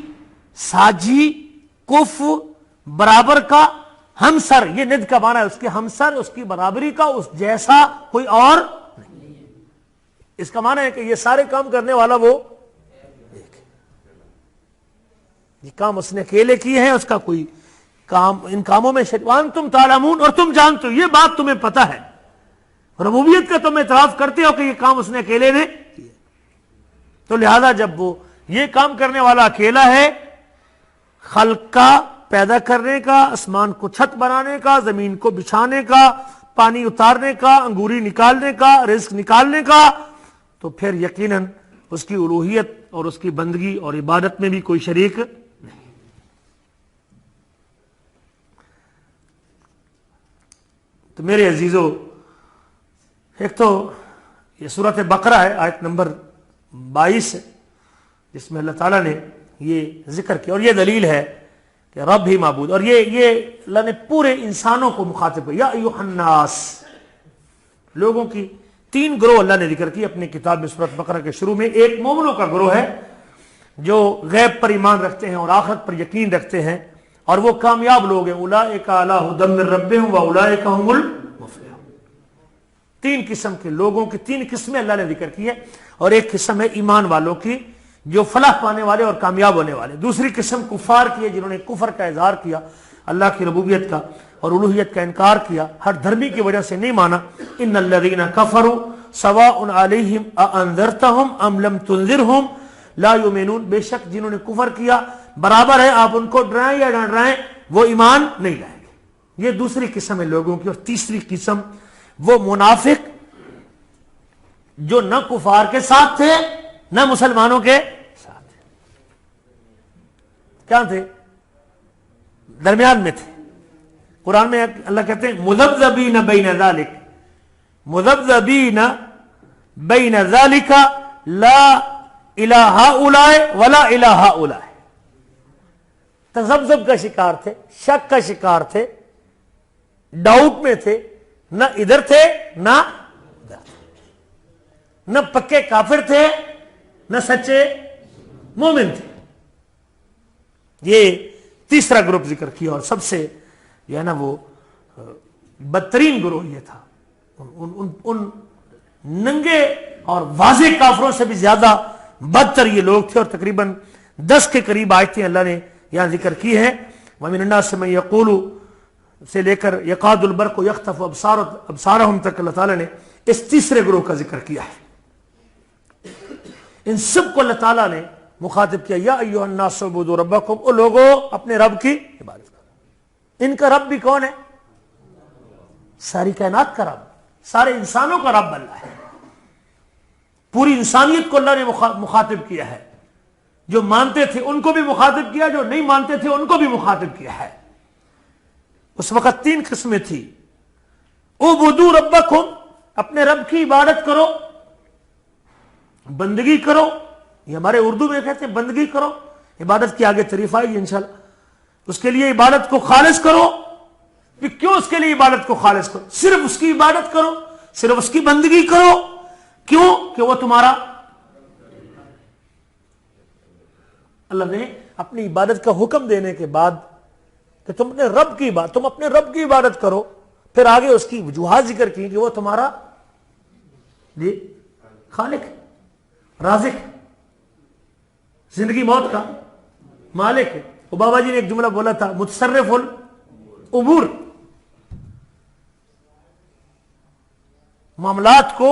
ساجی، کف، برابر کا، ہمسر، یہ ند کا معنی ہے اس کے ہمسر، اس کی برابری کا، اس جیسا کوئی اور نہیں۔ اس کا معنی ہے کہ یہ سارے کام کرنے والا وہ ایک ہے، یہ کام اس نے اکیلے کیے ہیں، اس کا کوئی کام ان کاموں میں شیطان تم تعلمون، اور تم جانتے ہو، یہ بات تمہیں پتہ ہے، ربوبیت کا تم اعتراف کرتے ہو کہ یہ کام اس نے اکیلے نے کیے، تو لہذا جب وہ یہ کام کرنے والا اکیلا ہے، خلق کا، پیدا کرنے کا، آسمان کو چھت بنانے کا، زمین کو بچھانے کا، پانی اتارنے کا، انگوری نکالنے کا، رزق نکالنے کا، تو پھر یقیناً اس کی الوہیت اور اس کی بندگی اور عبادت میں بھی کوئی شریک نہیں۔ تو میرے عزیزو، ایک تو یہ سورۃ بقرہ ہے، آیت نمبر 22 ہے، جس میں اللہ تعالیٰ نے یہ ذکر کیا، اور یہ دلیل ہے کہ رب ہی معبود، اور یہ اللہ نے پورے انسانوں کو مخاطب کیا، یا ایھا الناس، لوگوں کی 3 گروہ اللہ نے ذکر کی اپنی کتاب میں سورۃ بقرہ کے شروع میں۔ ایک مومنوں کا گروہ ہے جو غیب پر ایمان رکھتے ہیں اور آخرت پر یقین رکھتے ہیں، اور وہ کامیاب لوگ ہیں، اولئک علی ھدی من ربہم واولئک ھم المفلحون۔ 3 قسم کے لوگوں کی 3 قسمیں اللہ نے ذکر کی ہے، اور ایک قسم ہے ایمان والوں کی جو فلاح پانے والے اور کامیاب ہونے والے۔ دوسری قسم کفار کی ہے، جنہوں نے کفر کا اظہار کیا، اللہ کی ربوبیت کا اور الوہیت کا انکار کیا، ہر دھرمی کی وجہ سے نہیں مانا۔ ان الذین کفروا سواء علیہم اانذرتہم ام لم تنذرہم لا یؤمنون، بے شک جنہوں نے کفر کیا برابر ہے آپ ان کو ڈرائیں یا نہ ڈرائیں، وہ ایمان نہیں لائیں گے۔ یہ دوسری قسم ہے لوگوں کی۔ اور تیسری قسم وہ منافق جو نہ کفار کے ساتھ تھے نہ مسلمانوں کے ساتھ تھے، کیا تھے؟ درمیان میں تھے۔ قرآن میں اللہ کہتے ہیں مذبذبین بین ذالک، مذبذبین بین ذالک لا الہ ہؤلاء ولا الہ ہؤلاء، تذبذب کا شکار تھے، شک کا شکار تھے، ڈاؤٹ میں تھے، نہ ادھر تھے نہ ادھر تھے، نہ پکے کافر تھے نہ سچے مومن تھے۔ یہ تیسرا گروپ ذکر کیا، اور سب سے جو ہے نا وہ بدترین گروہ یہ تھا، ان ننگے اور واضح کافروں سے بھی زیادہ بدتر یہ لوگ تھے، اور تقریباً 10 کے قریب آیتیں اللہ نے یہاں ذکر کی ہے۔ وَمِنَ النَّاسِ مَن يَقُولُ سے لے کر يَقَادُ الْبَرْقُ يَخْطَفُ أَبْصَارَهُم تک اللہ تعالیٰ نے اس تیسرے گروہ کا ذکر کیا ہے۔ ان سب کو اللہ تعالیٰ نے مخاطب کیا، یا ایھا الناس اعبدوا ربکم، او لوگوں اپنے رب کی عبادت کرو۔ ان کا رب بھی کون ہے؟ ساری کائنات کا رب، سارے انسانوں کا رب اللہ ہے۔ پوری انسانیت کو اللہ نے مخاطب کیا ہے، جو مانتے تھے ان کو بھی مخاطب کیا، جو نہیں مانتے تھے ان کو بھی مخاطب کیا ہے۔ اس وقت 3 قسمیں تھی، اعبدوا ربکم، اپنے رب کی عبادت کرو، بندگی کرو، یہ ہمارے اردو میں کہتے ہیں بندگی کرو، عبادت کی آگے تعریف آئے گی انشاءاللہ۔ اس کے لیے عبادت کو خالص کرو۔ کہ کیوں اس کے لیے عبادت کو خالص کرو؟ صرف اس کی عبادت کرو، صرف اس کی بندگی کرو، کیوں؟ کہ وہ تمہارا، اللہ نے اپنی عبادت کا حکم دینے کے بعد کہ تم اپنے رب کی عبادت کرو، پھر آگے اس کی وجوہات ذکر کی کہ وہ تمہارا جی خالق ہے، رازق، زندگی موت کا مالک ہے۔ وہ بابا جی نے ایک جملہ بولا تھا، متصرف الامور، معاملات کو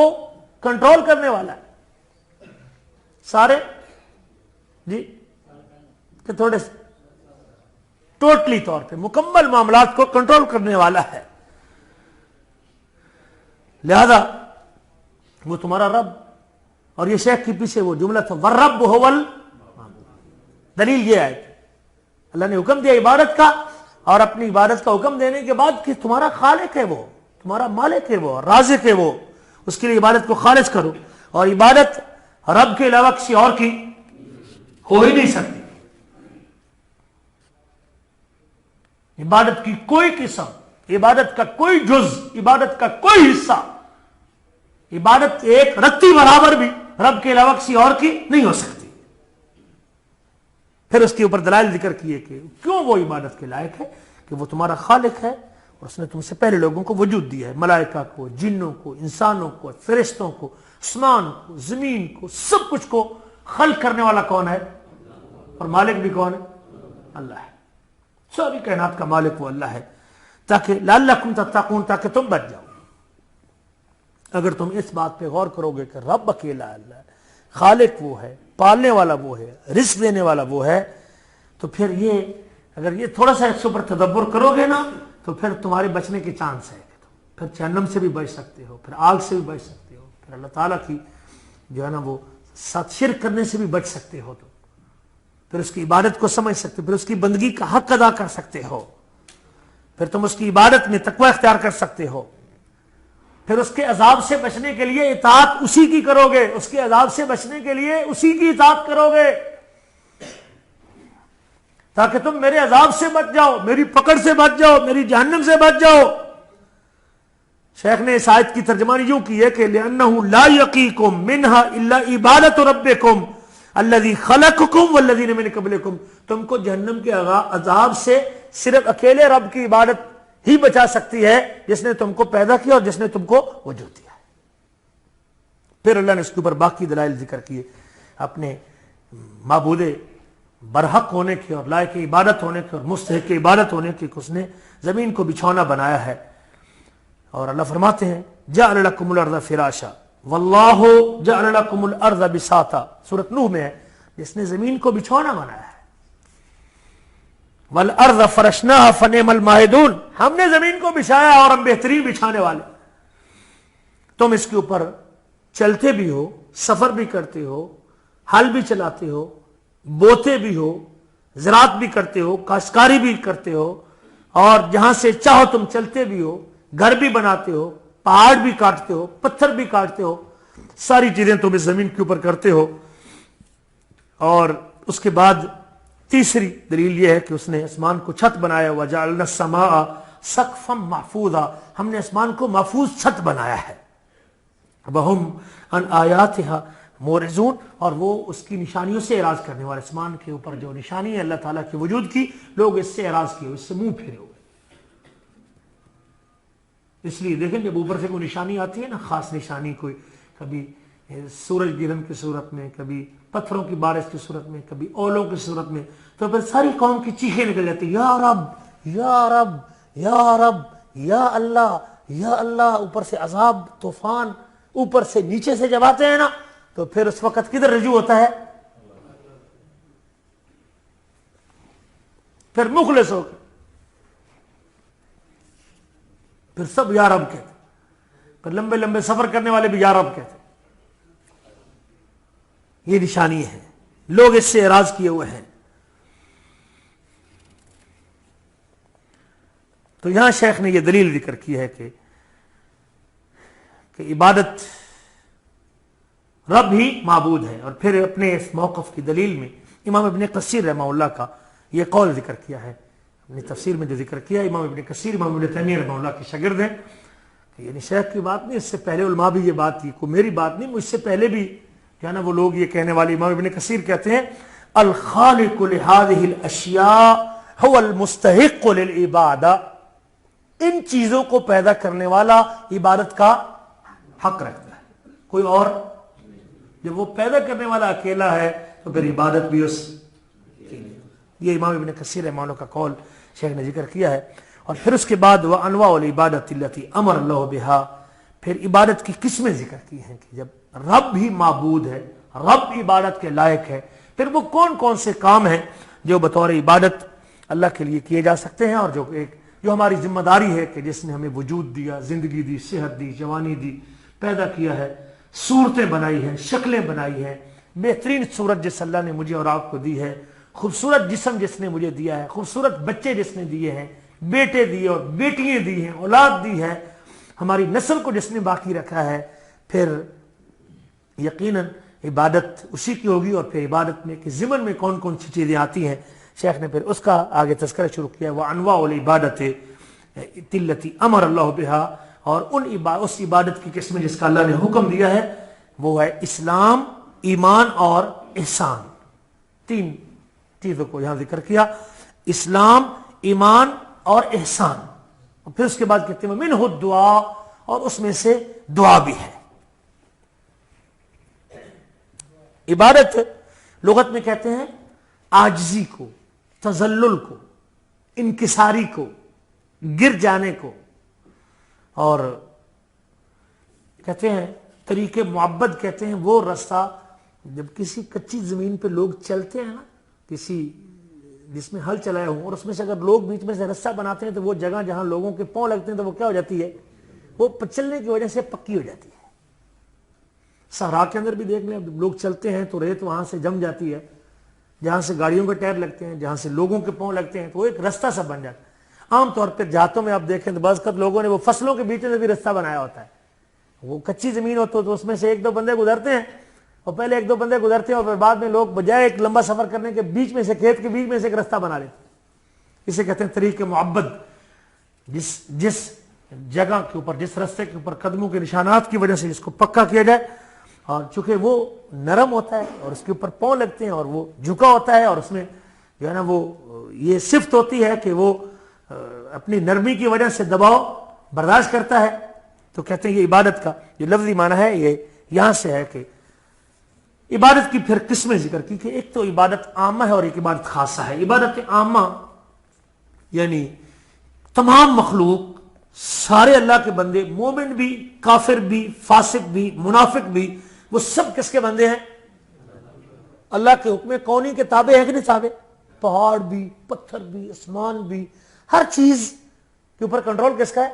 کنٹرول کرنے والا ہے، سارے جی کہ تھوڑے ٹوٹلی طور پہ مکمل معاملات کو کنٹرول کرنے والا ہے، لہذا وہ تمہارا رب. اور یہ شیخ کے پیچھے وہ جملہ تھا وَالرَّبُّ هُوَ الْمَعْبُودُ. دلیل یہ ہے کہ اللہ نے حکم دیا عبادت کا، اور اپنی عبادت کا حکم دینے کے بعد کہ تمہارا خالق ہے وہ، تمہارا مالک ہے وہ، رازق ہے وہ، اس کے لیے عبادت کو خالص کرو. اور عبادت رب کے علاوہ کسی اور کی ہو ہی نہیں سکتی. عبادت کی کوئی قسم، عبادت کا کوئی جز، عبادت کا کوئی حصہ، عبادت ایک رتی برابر بھی رب کے علاوہ کسی اور کی نہیں ہو سکتی. پھر اس کے اوپر دلائل ذکر کیے کہ کیوں وہ عبادت کے لائق ہے، کہ وہ تمہارا خالق ہے اور اس نے تم سے پہلے لوگوں کو وجود دیا ہے، ملائکہ کو، جنوں کو، انسانوں کو، فرشتوں کو، آسمان کو، زمین کو، سب کچھ کو خلق کرنے والا کون ہے؟ اور مالک بھی کون ہے؟ اللہ ہے. ساری کائنات کا مالک وہ اللہ ہے، تاکہ لعلکم تتقون، تاکہ تم بچ جاؤ. اگر تم اس بات پہ غور کرو گے کہ رب اکیلا اللہ ہے، خالق وہ ہے، پالنے والا وہ ہے، رزق دینے والا وہ ہے، تو پھر یہ اگر یہ تھوڑا سا اس پر تدبر کرو گے نا تو پھر تمہارے بچنے کے چانس ہے. پھر جہنم سے بھی بچ سکتے ہو، پھر آگ سے بھی بچ سکتے ہو، پھر اللہ تعالیٰ کی جو ہے نا وہ ساتھ شرک کرنے سے بھی بچ سکتے ہو، تو پھر اس کی عبادت کو سمجھ سکتے ہو، پھر اس کی بندگی کا حق ادا کر سکتے ہو، پھر تم اس کی عبادت میں تقوی اختیار کر سکتے ہو، پھر اس کے عذاب سے بچنے کے لیے اطاعت اسی کی کرو گے، اس کے عذاب سے بچنے کے لیے اسی کی اطاعت کرو گے، تاکہ تم میرے عذاب سے بچ جاؤ، میری پکڑ سے بچ جاؤ، میری جہنم سے بچ جاؤ. شیخ نے اس آیت کی ترجمانی یوں کی ہے کہ لِأَنَّهُ لَا يَقِيكُم مِّنْهَا إِلَّا عِبَادَةُ رَبِّكُمْ الَّذِي خَلَقَكُمْ وَالَّذِينَ مِن قَبْلِكُمْ. تم کو جہنم کے عذاب سے صرف اکیلے رب کی عبادت ہی بچا سکتی ہے، جس نے تم کو پیدا کیا اور جس نے تم کو وجود دیا. پھر اللہ نے اس کے اوپر باقی دلائل ذکر کیے اپنے معبود برحق ہونے کے اور لائق عبادت ہونے کے اور مستحق عبادت ہونے کے، کہ اس نے زمین کو بچھونا بنایا ہے. اور اللہ فرماتے ہیں جعل لکم الارض فراشا واللہ جعل لکم الارض بساطا، سورۃ نوح میں ہے، جس نے زمین کو بچھونا بنایا ہے. والارض فرشناها فنعم الماہدون، ہم نے زمین کو بچھایا اور ہم بہترین بچھانے والے. تم اس کے اوپر چلتے بھی ہو، سفر بھی کرتے ہو، ہل بھی چلاتے ہو، بوتے بھی ہو، زراعت بھی کرتے ہو، کاشتکاری بھی کرتے ہو، اور جہاں سے چاہو تم چلتے بھی ہو، گھر بھی بناتے ہو، پہاڑ بھی کاٹتے ہو، پتھر بھی کاٹتے ہو، ساری چیزیں تم اس زمین کے اوپر کرتے ہو. اور اس کے بعد تیسری دلیل یہ ہے کہ اس نے آسمان کو چھت بنایا، وَجَعَلْنَا السَّمَاءَ سَقْفًا مَحْفُوظًا، ہم نے آسمان کو محفوظ چھت بنایا ہے. وَهُمْ عَنْ آيَاتِهَا مورزون، اور وہ اس کی نشانیوں سے اعراض کرنے والے. آسمان کے اوپر جو نشانی ہے اللہ تعالیٰ کے وجود کی، لوگ اس سے اعراض کیے، اس سے منہ پھیرے ہوئے. اس لیے دیکھیں جب اوپر سے کوئی نشانی آتی ہے نا، خاص نشانی، کوئی کبھی سورج گرہن کی صورت میں، کبھی پتھروں کی بارش کی صورت میں، کبھی اولوں کی صورت میں، تو پھر ساری قوم کی چیخیں نکل جاتی، یا رب یا رب یا رب یا اللہ یا اللہ. اوپر سے عذاب، طوفان اوپر سے نیچے سے جب آتے ہیں نا، تو پھر اس وقت کدھر رجوع ہوتا ہے؟ پھر مخلص ہو کے پھر سب یا رب کہتے، پھر لمبے لمبے سفر کرنے والے بھی یا رب کہتے. یہ نشانی ہے، لوگ اس سے اعراض کیے ہوئے ہیں. تو یہاں شیخ نے یہ دلیل ذکر کی ہے کہ عبادت رب ہی معبود ہے. اور پھر اپنے اس موقف کی دلیل میں امام ابن کثیر رحمہ اللہ کا یہ قول ذکر کیا ہے، اپنی تفسیر میں جو ذکر کیا. امام ابن کثیر امام ابن تیمیہ رحمہ اللہ کے شاگرد ہیں. یعنی شیخ کی بات نہیں، اس سے پہلے علماء بھی یہ بات کی، کوئی میری بات نہیں، مجھ سے پہلے بھی کیا نا وہ لوگ یہ کہنے والے. امام ابن کثیر کہتے ہیں الخالق لهذه الاشیاء هو المستحق للعبادہ، ان چیزوں کو پیدا کرنے والا عبادت کا حق رکھتا ہے، کوئی اور. جب وہ پیدا کرنے والا اکیلا ہے تو پھر عبادت بھی اس کے لیے. یہ امام ابن کثیر رحمہ اللہ کا قول شیخ نے ذکر کیا ہے. اور پھر اس کے بعد وانواع العبادۃ التی امر اللہ بہا، پھر عبادت کی قسمیں ذکر کی ہیں کہ جب رب ہی معبود ہے، رب عبادت کے لائق ہے، پھر وہ کون کون سے کام ہیں جو بطور عبادت اللہ کے لیے کیے جا سکتے ہیں، اور جو ہماری ذمہ داری ہے کہ جس نے ہمیں وجود دیا، زندگی دی، صحت دی، جوانی دی، پیدا کیا ہے، صورتیں بنائی ہیں، شکلیں بنائی ہیں، بہترین صورت جس اللہ نے مجھے اور آپ کو دی ہے، خوبصورت جسم جس نے مجھے دیا ہے، خوبصورت بچے جس نے دیے ہیں، بیٹے دیے اور بیٹیاں دی ہیں، اولاد دی ہے، ہماری نسل کو جس نے باقی رکھا ہے، پھر یقیناً عبادت اسی کی ہوگی۔ اور پھر عبادت میں کہ ضمن میں کون کون سی چیزیں آتی ہیں، شیخ نے پھر اس کا آگے تذکرہ شروع کیا، وَأَنْوَاءُ الْعِبَادَةِ الَّتِي أَمَرَ اللَّهُ بِهَا، اور اس عبادت کی قسم جس کا اللہ نے حکم دیا ہے وہ ہے اسلام، ایمان اور احسان۔ تین چیزوں کو یہاں ذکر کیا، اسلام، ایمان اور احسان، اور پھر اس کے بعد کہتے ہیں مِنْهُ الدُّعَاء، اور اس میں سے دعا بھی ہے۔ عبادت لغت میں کہتے ہیں عاجزی کو، تذلل کو، انکساری کو، گر جانے کو، اور کہتے ہیں طریق معبد کہتے ہیں وہ رستہ جب کسی کچی زمین پہ لوگ چلتے ہیں نا، کسی جس میں ہل چلائے ہوں، اور اس میں سے اگر لوگ بیچ میں سے رستہ بناتے ہیں تو وہ جگہ جہاں لوگوں کے پاؤں لگتے ہیں تو وہ کیا ہو جاتی ہے، وہ چلنے کی وجہ سے پکی ہو جاتی ہے۔ صحرا کے اندر بھی دیکھ لیں، لوگ چلتے ہیں تو ریت وہاں سے جم جاتی ہے، جہاں سے گاڑیوں کے ٹائر لگتے ہیں، جہاں سے لوگوں کے پاؤں لگتے ہیں، تو وہ ایک رستہ سا بن جاتا ہے۔ عام طور پہ دیہاتوں میں آپ دیکھیں تو بعض لوگوں نے وہ فصلوں کے بیچ میں بھی رستہ بنایا ہوتا ہے، وہ کچی زمین ہوتی ہے تو اس میں سے ایک دو بندے گزرتے ہیں، اور پہلے ایک دو بندے گزرتے ہیں اور پھر بعد میں لوگ بجائے ایک لمبا سفر کرنے کے بیچ میں سے، کھیت کے بیچ میں سے ایک رستہ بنا لیتے ہیں۔ اسے کہتے ہیں طریق معبد، جس جگہ کے اوپر، جس رستے کے اوپر قدموں کے نشانات کی وجہ سے جس کو پکا کیا جائے، اور چونکہ وہ نرم ہوتا ہے اور اس کے اوپر پاؤں لگتے ہیں اور وہ جھکا ہوتا ہے، اور اس میں جو ہے نا وہ یہ صفت ہوتی ہے کہ وہ اپنی نرمی کی وجہ سے دباؤ برداشت کرتا ہے، تو کہتے ہیں یہ عبادت کا جو لفظی معنی ہے یہ یہاں سے ہے کہ عبادت کی پھر قسمیں ذکر کی کہ ایک تو عبادت عامہ ہے اور ایک عبادت خاصہ ہے۔ عبادت عامہ یعنی تمام مخلوق، سارے اللہ کے بندے، مومن بھی، کافر بھی، فاسق بھی، منافق بھی، وہ سب کس کے بندے ہیں؟ اللہ کے حکم کونی کے تابع ہیں کہ نہیں تابع؟ پہاڑ بھی، پتھر بھی، آسمان بھی، ہر چیز کے اوپر کنٹرول کس کا ہے؟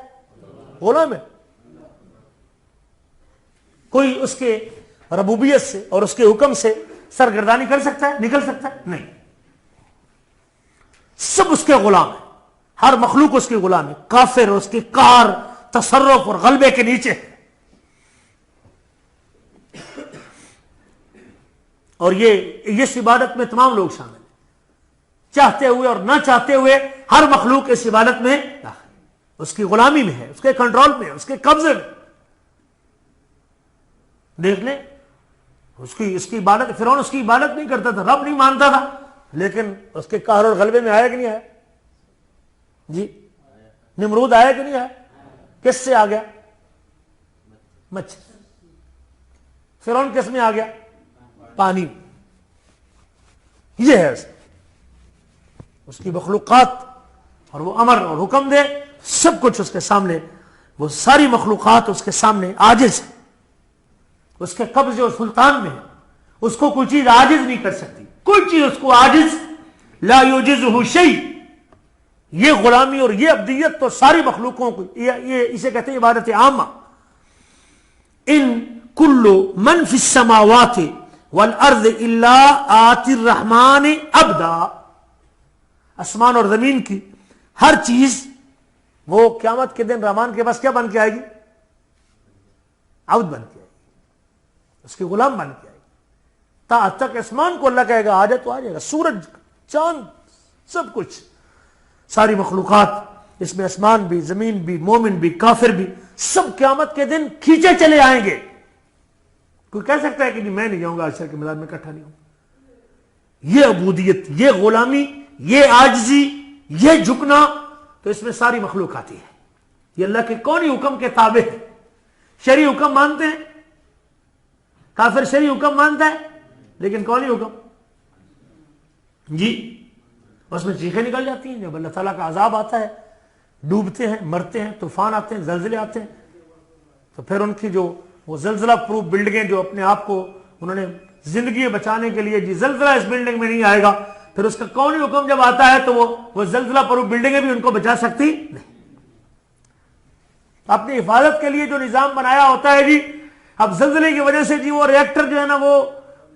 غلام ہے۔ کوئی اس کے ربوبیت سے اور اس کے حکم سے سرگردانی کر سکتا ہے؟ نکل سکتا ہے؟ نہیں، سب اس کے غلام ہیں، ہر مخلوق اس کے غلام ہے، کافر اس کے قہر، تصرف اور غلبے کے نیچے ہے۔ اور یہ اس عبادت میں تمام لوگ شامل ہیں، چاہتے ہوئے اور نہ چاہتے ہوئے ہر مخلوق اس عبادت میں داخل، اس کی غلامی میں ہے، اس کے کنٹرول میں ہے، اس کے قبضے میں۔ دیکھ لیں اس کی عبادت، فرعون اس کی عبادت نہیں کرتا تھا، رب نہیں مانتا تھا، لیکن اس کے قہر اور غلبے میں آیا کہ نہیں آیا؟ جی، نمرود آیا کہ نہیں آیا؟ کس سے آ گیا؟ مچھر۔ فرعون کس میں آ گیا؟ پانی۔ یہ ہے اس کی مخلوقات، اور وہ امر اور حکم دے، سب کچھ اس کے سامنے، وہ ساری مخلوقات اس کے سامنے عاجز ہے، اس کے قبضے اور سلطان میں ہے، اس کو کوئی چیز عاجز نہیں کر سکتی، کوئی چیز اس کو عاجز، لا یعجزہ شیء۔ یہ غلامی اور یہ عبدیت تو ساری مخلوقوں کو، یہ اسے کہتے ہیں عبادت عامہ۔ ان کل من فی السماوات والارض الا آتی الرحمن عبدا، آسمان اور زمین کی ہر چیز وہ قیامت کے دن رحمان کے پاس کیا بن کے آئے گی؟ عبد بن کے آئے گی، اس کے غلام بن کے آئے گی۔ تا تک آسمان کو اللہ کہے گا آ جائے تو آ جائے گا، سورج، چاند، سب کچھ، ساری مخلوقات، اس میں آسمان بھی، زمین بھی، مومن بھی، کافر بھی، سب قیامت کے دن کھینچے چلے آئیں گے۔ کوئی کہہ سکتا ہے کہ نہیں میں نہیں جاؤں گا عرش کے میدان میں، اکٹھا نہیں ہوں۔ یہ عبودیت، یہ غلامی، یہ عاجزی، یہ جھکنا، تو اس میں ساری مخلوق آتی ہے۔ یہ اللہ کے کونی حکم کے تابع ہے۔ شرعی حکم مانتے ہیں، کافر شرعی حکم مانتا ہے، لیکن کونی حکم جی اس میں چیخیں نکل جاتی ہیں جب اللہ تعالیٰ کا عذاب آتا ہے، ڈوبتے ہیں، مرتے ہیں، طوفان آتے ہیں، زلزلے آتے ہیں، تو پھر ان کی جو وہ زلزلہ پروف بلڈنگیں جو اپنے آپ کو انہوں نے زندگی بچانے کے لیے جی زلزلہ اس بلڈنگ میں نہیں آئے گا، پھر اس کا کونی حکم جب آتا ہے تو وہ زلزلہ پر بلڈنگیں بھی ان کو بچا سکتی نہیں۔ اپنی حفاظت کے لیے جو نظام بنایا ہوتا ہے جی، اب زلزلے کی وجہ سے جی وہ ریئیکٹر جو ہے نا وہ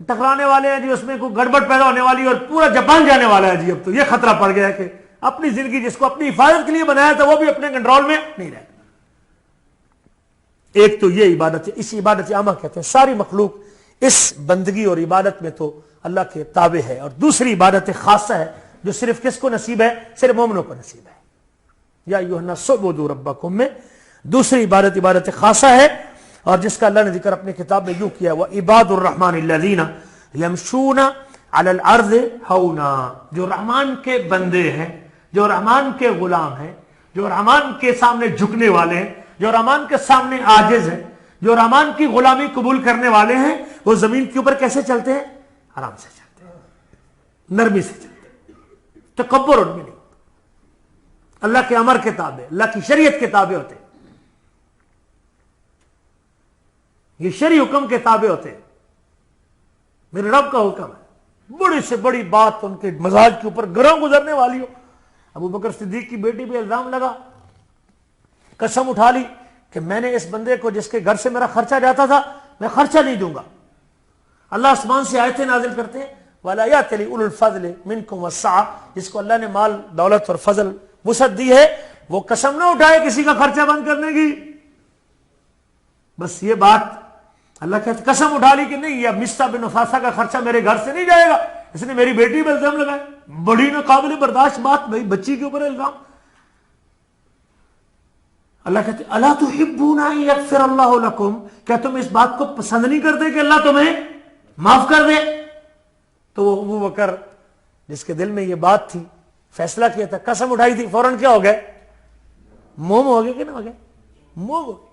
ٹکرانے والے ہیں جی، اس میں کوئی گڑبڑ پیدا ہونے والی اور پورا جاپان جانے والا ہے جی، اب تو یہ خطرہ پڑ گیا ہے کہ اپنی زندگی جس کو اپنی حفاظت کے لیے بنایا تھا وہ بھی اپنے کنٹرول میں نہیں رہتا۔ ایک تو یہ عبادت ہے، اس عبادت عامہ کہتے ہیں، ساری مخلوق اس بندگی اور عبادت میں تو اللہ کے تابع ہے، اور دوسری عبادت خاصہ ہے جو صرف کس کو نصیب ہے؟ صرف مومنوں کو نصیب ہے۔ یا ایھا الناس اعبدوا ربکم میں دوسری عبادت خاصہ ہے، اور جس کا اللہ نے ذکر اپنی کتاب میں یوں کیا، وعباد الرحمن الذین یمشون علی الارض ہونا، جو رحمان کے بندے ہیں، جو رحمان کے غلام ہیں، جو رحمان کے سامنے جھکنے والے ہیں، جو رحمان کے سامنے عاجز ہیں، جو رحمان کی غلامی قبول کرنے والے ہیں، وہ زمین کے اوپر کیسے چلتے ہیں؟ آرام سے چلتے ہیں، نرمی سے چلتے ہیں، تکبر ان میں نہیں، اللہ کے امر کے تابع، اللہ کی شریعت کے تابع ہوتے ہیں، یہ شرعی حکم کے تابع ہوتے ہیں، میرے رب کا حکم ہے، بڑی سے بڑی بات ان کے مزاج کے اوپر گراں گزرنے والی ہو۔ ابو بکر صدیق کی بیٹی پہ الزام لگا، قسم اٹھا لی کہ میں نے اس بندے کو جس کے گھر سے میرا خرچہ جاتا تھا میں خرچہ نہیں دوں گا۔ اللہ آسمان سے آیتیں نازل کرتے ہیں، وَلَا يَأْتَلِ أُولُو الْفَضْلِ مِنْكُمْ وَالسَّعَةِ، جس کو اللہ نے مال دولت اور فضل وسعت دی ہے وہ قسم نہ اٹھائے کسی کا خرچہ بند کرنے کی۔ بس یہ بات اللہ کہتے قسم اٹھا لی کہ نہیں، یہ مصطح بن نفاسہ کا خرچہ میرے گھر سے نہیں جائے گا، اس نے میری بیٹی پہ الزام لگائے، بڑی ناقابل برداشت بات، بھائی بچی کے اوپر الزام۔ اللہ کہتے الا تحبون ان یغفر اللہ لکم، کیا تم اس بات کو پسند نہیں کرتے کہ اللہ تمہیں معاف کر دے؟ تو وہ ابو بکر جس کے دل میں یہ بات تھی، فیصلہ کیا تھا، قسم اٹھائی تھی، فوراً کیا ہو گئے؟ موم ہو گئے کہ نہ ہو گئے؟ موم ہو گئے۔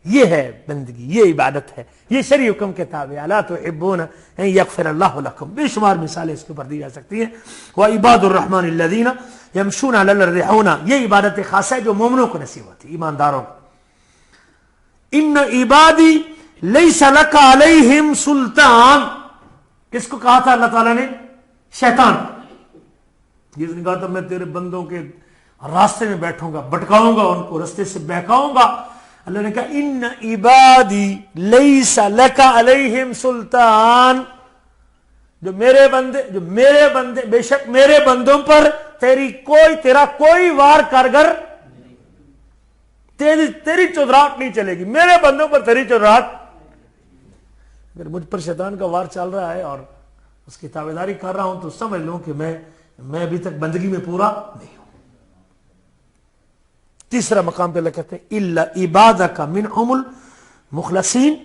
یہ ہے بندگی، یہ عبادت ہے، یہ شرعی حکم کے تابع۔ الا تحبون ان یغفر اللہ لکم، بے شمار مثالیں اس کے اوپر دی جا سکتی ہیں۔ وعباد الرحمن الذین یمشون علی الارض ہونا، یہ عبادت خاصہ ہے جو مومنوں کو نصیب ہوتی ہے، ایمانداروں کو۔ ان عبادی لیس لک علیہم سلطان، کس کو کہا تھا اللہ تعالیٰ نے؟ شیطان۔ جس نے کہا تھا میں تیرے بندوں کے راستے میں بیٹھوں گا، بٹکاؤں گا، ان کو راستے سے بہکاؤں گا۔ اللہ نے کہا ان عبادی لیس لک علیہم سلطان، جو میرے بندے بے شک میرے بندوں پر تیرا کوئی وار کارگر، تیری چودراہٹ نہیں چلے گی، میرے بندوں پر تیری چودراہٹ۔ اگر مجھ پر شیطان کا وار چل رہا ہے اور اس کی تابعداری کر رہا ہوں تو سمجھ لوں کہ میں ابھی تک بندگی میں پورا نہیں ہوں۔ تیسرا مقام پہ اللہ کہتے ہیں الا عبادک منہم المخلصین،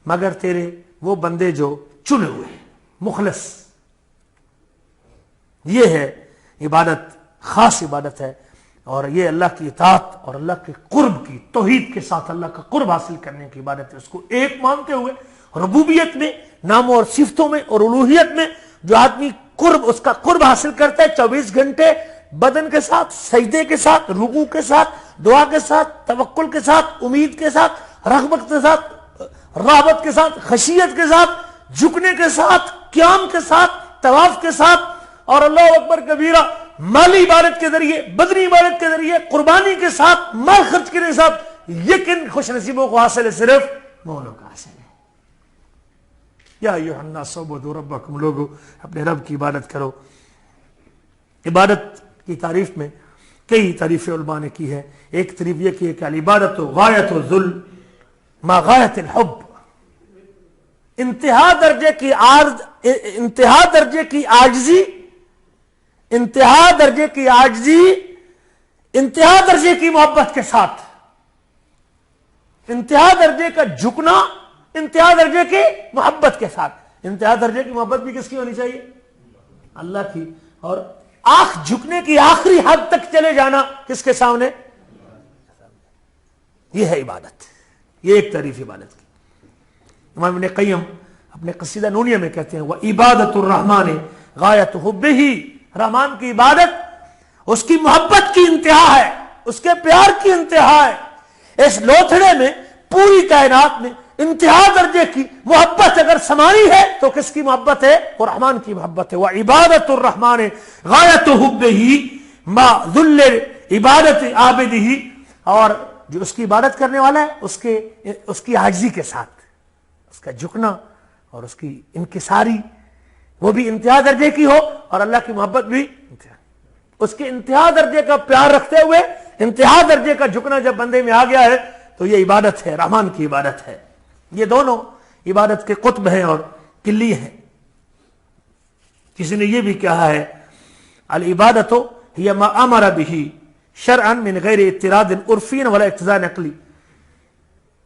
مگر تیرے وہ بندے جو چنے ہوئے ہیں، مخلص۔ یہ ہے عبادت، خاص عبادت ہے، اور یہ اللہ کی اطاعت اور اللہ کے قرب کی، توحید کے ساتھ اللہ کا قرب حاصل کرنے کی عبادت ہے، اس کو ایک مانتے ہوئے ربوبیت میں، ناموں اور صفتوں میں اور الوہیت میں۔ جو آدمی اس کا قرب حاصل کرتا ہے 24 گھنٹے بدن کے ساتھ، سجدے کے ساتھ، رکوع کے ساتھ، دعا کے ساتھ، توکل کے ساتھ، امید کے ساتھ، رغبت کے ساتھ، رغبت کے ساتھ، خشیت کے ساتھ، جھکنے کے ساتھ، قیام کے ساتھ، طواف کے ساتھ، اور اللہ اکبر کبیرہ، مالی عبادت کے ذریعے، بدنی عبادت کے ذریعے، قربانی کے ساتھ، مال خرچ کرنے کے ساتھ، یہ کن خوش نصیبوں کو حاصل ہے؟ صرف مومنوں کا حاصل ہے۔ یا ایھا الناس اعبدوا ربکم، لوگو اپنے رب کی عبادت کرو۔ عبادت کی تعریف میں کئی تعریفیں علماء نے کی ہے۔ ایک تعریف یہ کی ہے کہ العبادت غایت الذل ما غایت الحب، انتہا درجے کی عاجزی، انتہا درجے کی عاجزی، انتہا درجے کی محبت کے ساتھ، انتہا درجے کا جھکنا، انتہا درجے کی محبت کے ساتھ۔ انتہا درجے کی محبت بھی کس کی ہونی چاہیے؟ اللہ کی۔ اور آنکھ جھکنے کی آخری حد تک چلے جانا کس کے سامنے؟ یہ ہے عبادت، یہ ایک تعریف عبادت کی۔ امام ابن قیم اپنے قصیدہ نونیہ میں کہتے ہیں وعبادت الرحمن غایت حبہ، رحمان کی عبادت اس کی محبت کی انتہا ہے، اس کے پیار کی انتہا ہے۔ اس لوتھڑے میں، پوری کائنات میں انتہا درجے کی محبت اگر سمانی ہے تو کس کی محبت ہے؟ وہ رحمان کی محبت ہے. وعبادت الرحمن غایت حبہ ما ذل عبادت عابدہ، اور جو اس کی عبادت کرنے والا ہے اس کی عاجزی کے ساتھ اس کا جھکنا اور اس کی انکساری وہ بھی انتہا درجے کی ہو، اور اللہ کی محبت بھی اس کے انتہا درجے کا پیار رکھتے ہوئے انتہا درجے کا جھکنا جب بندے میں آ گیا ہے تو یہ عبادت ہے، رحمان کی عبادت ہے. یہ دونوں عبادت کے قطب ہیں اور کلی ہیں. کسی نے یہ بھی کہا ہے العبادت ہی ما امر به شرعا من غیر اضطراد عرفی ولا اقتضاء عقلی.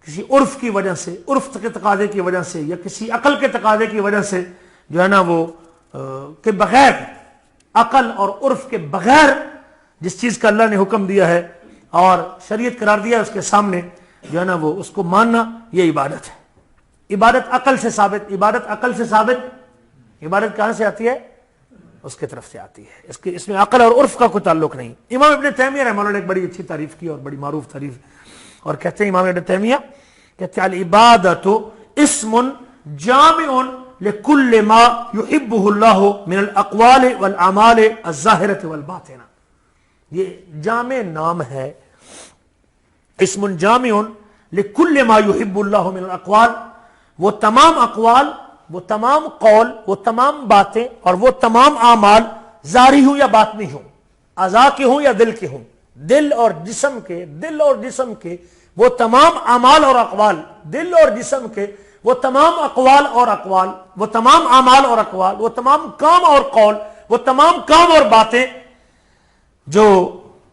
کسی عرف کی وجہ سے، عرف کے تقاضے کی وجہ سے یا کسی عقل کے تقاضے کی وجہ سے جو ہے نا وہ کے بغیر، عقل اور عرف کے بغیر جس چیز کا اللہ نے حکم دیا ہے اور شریعت قرار دیا ہے اس کے سامنے جو ہے نا وہ اس کو ماننا، یہ عبادت ہے. عبادت عقل سے ثابت، عبادت عقل سے ثابت، عبادت کہاں سے آتی ہے؟ اس کی طرف سے آتی ہے. اس میں عقل اور عرف کا کوئی تعلق نہیں. امام ابن تیمیہ رحمہ اللہ نے ایک بڑی اچھی تعریف کی اور بڑی معروف تعریف، اور کہتے ہیں امام ابن تیمیہ کہتے ہیں العبادت اسم جامع لکل ما یحبہ اللہ من الاقوال والاعمال الظاہرۃ والباطنہ. یہ جامع نام ہے، اسم جامع لکل ما یحب اللہ من الاقوال، وہ تمام اقوال، وہ تمام قول، وہ تمام باتیں اور وہ تمام اعمال، ظاہری ہوں یا باطنی ہوں، اعضاء کے ہوں یا دل کے ہوں، دل اور جسم کے وہ تمام اعمال اور اقوال، دل اور جسم کے وہ تمام اقوال اور اقوال، وہ تمام اعمال اور اقوال، وہ تمام کام اور قول، وہ تمام کام اور باتیں جو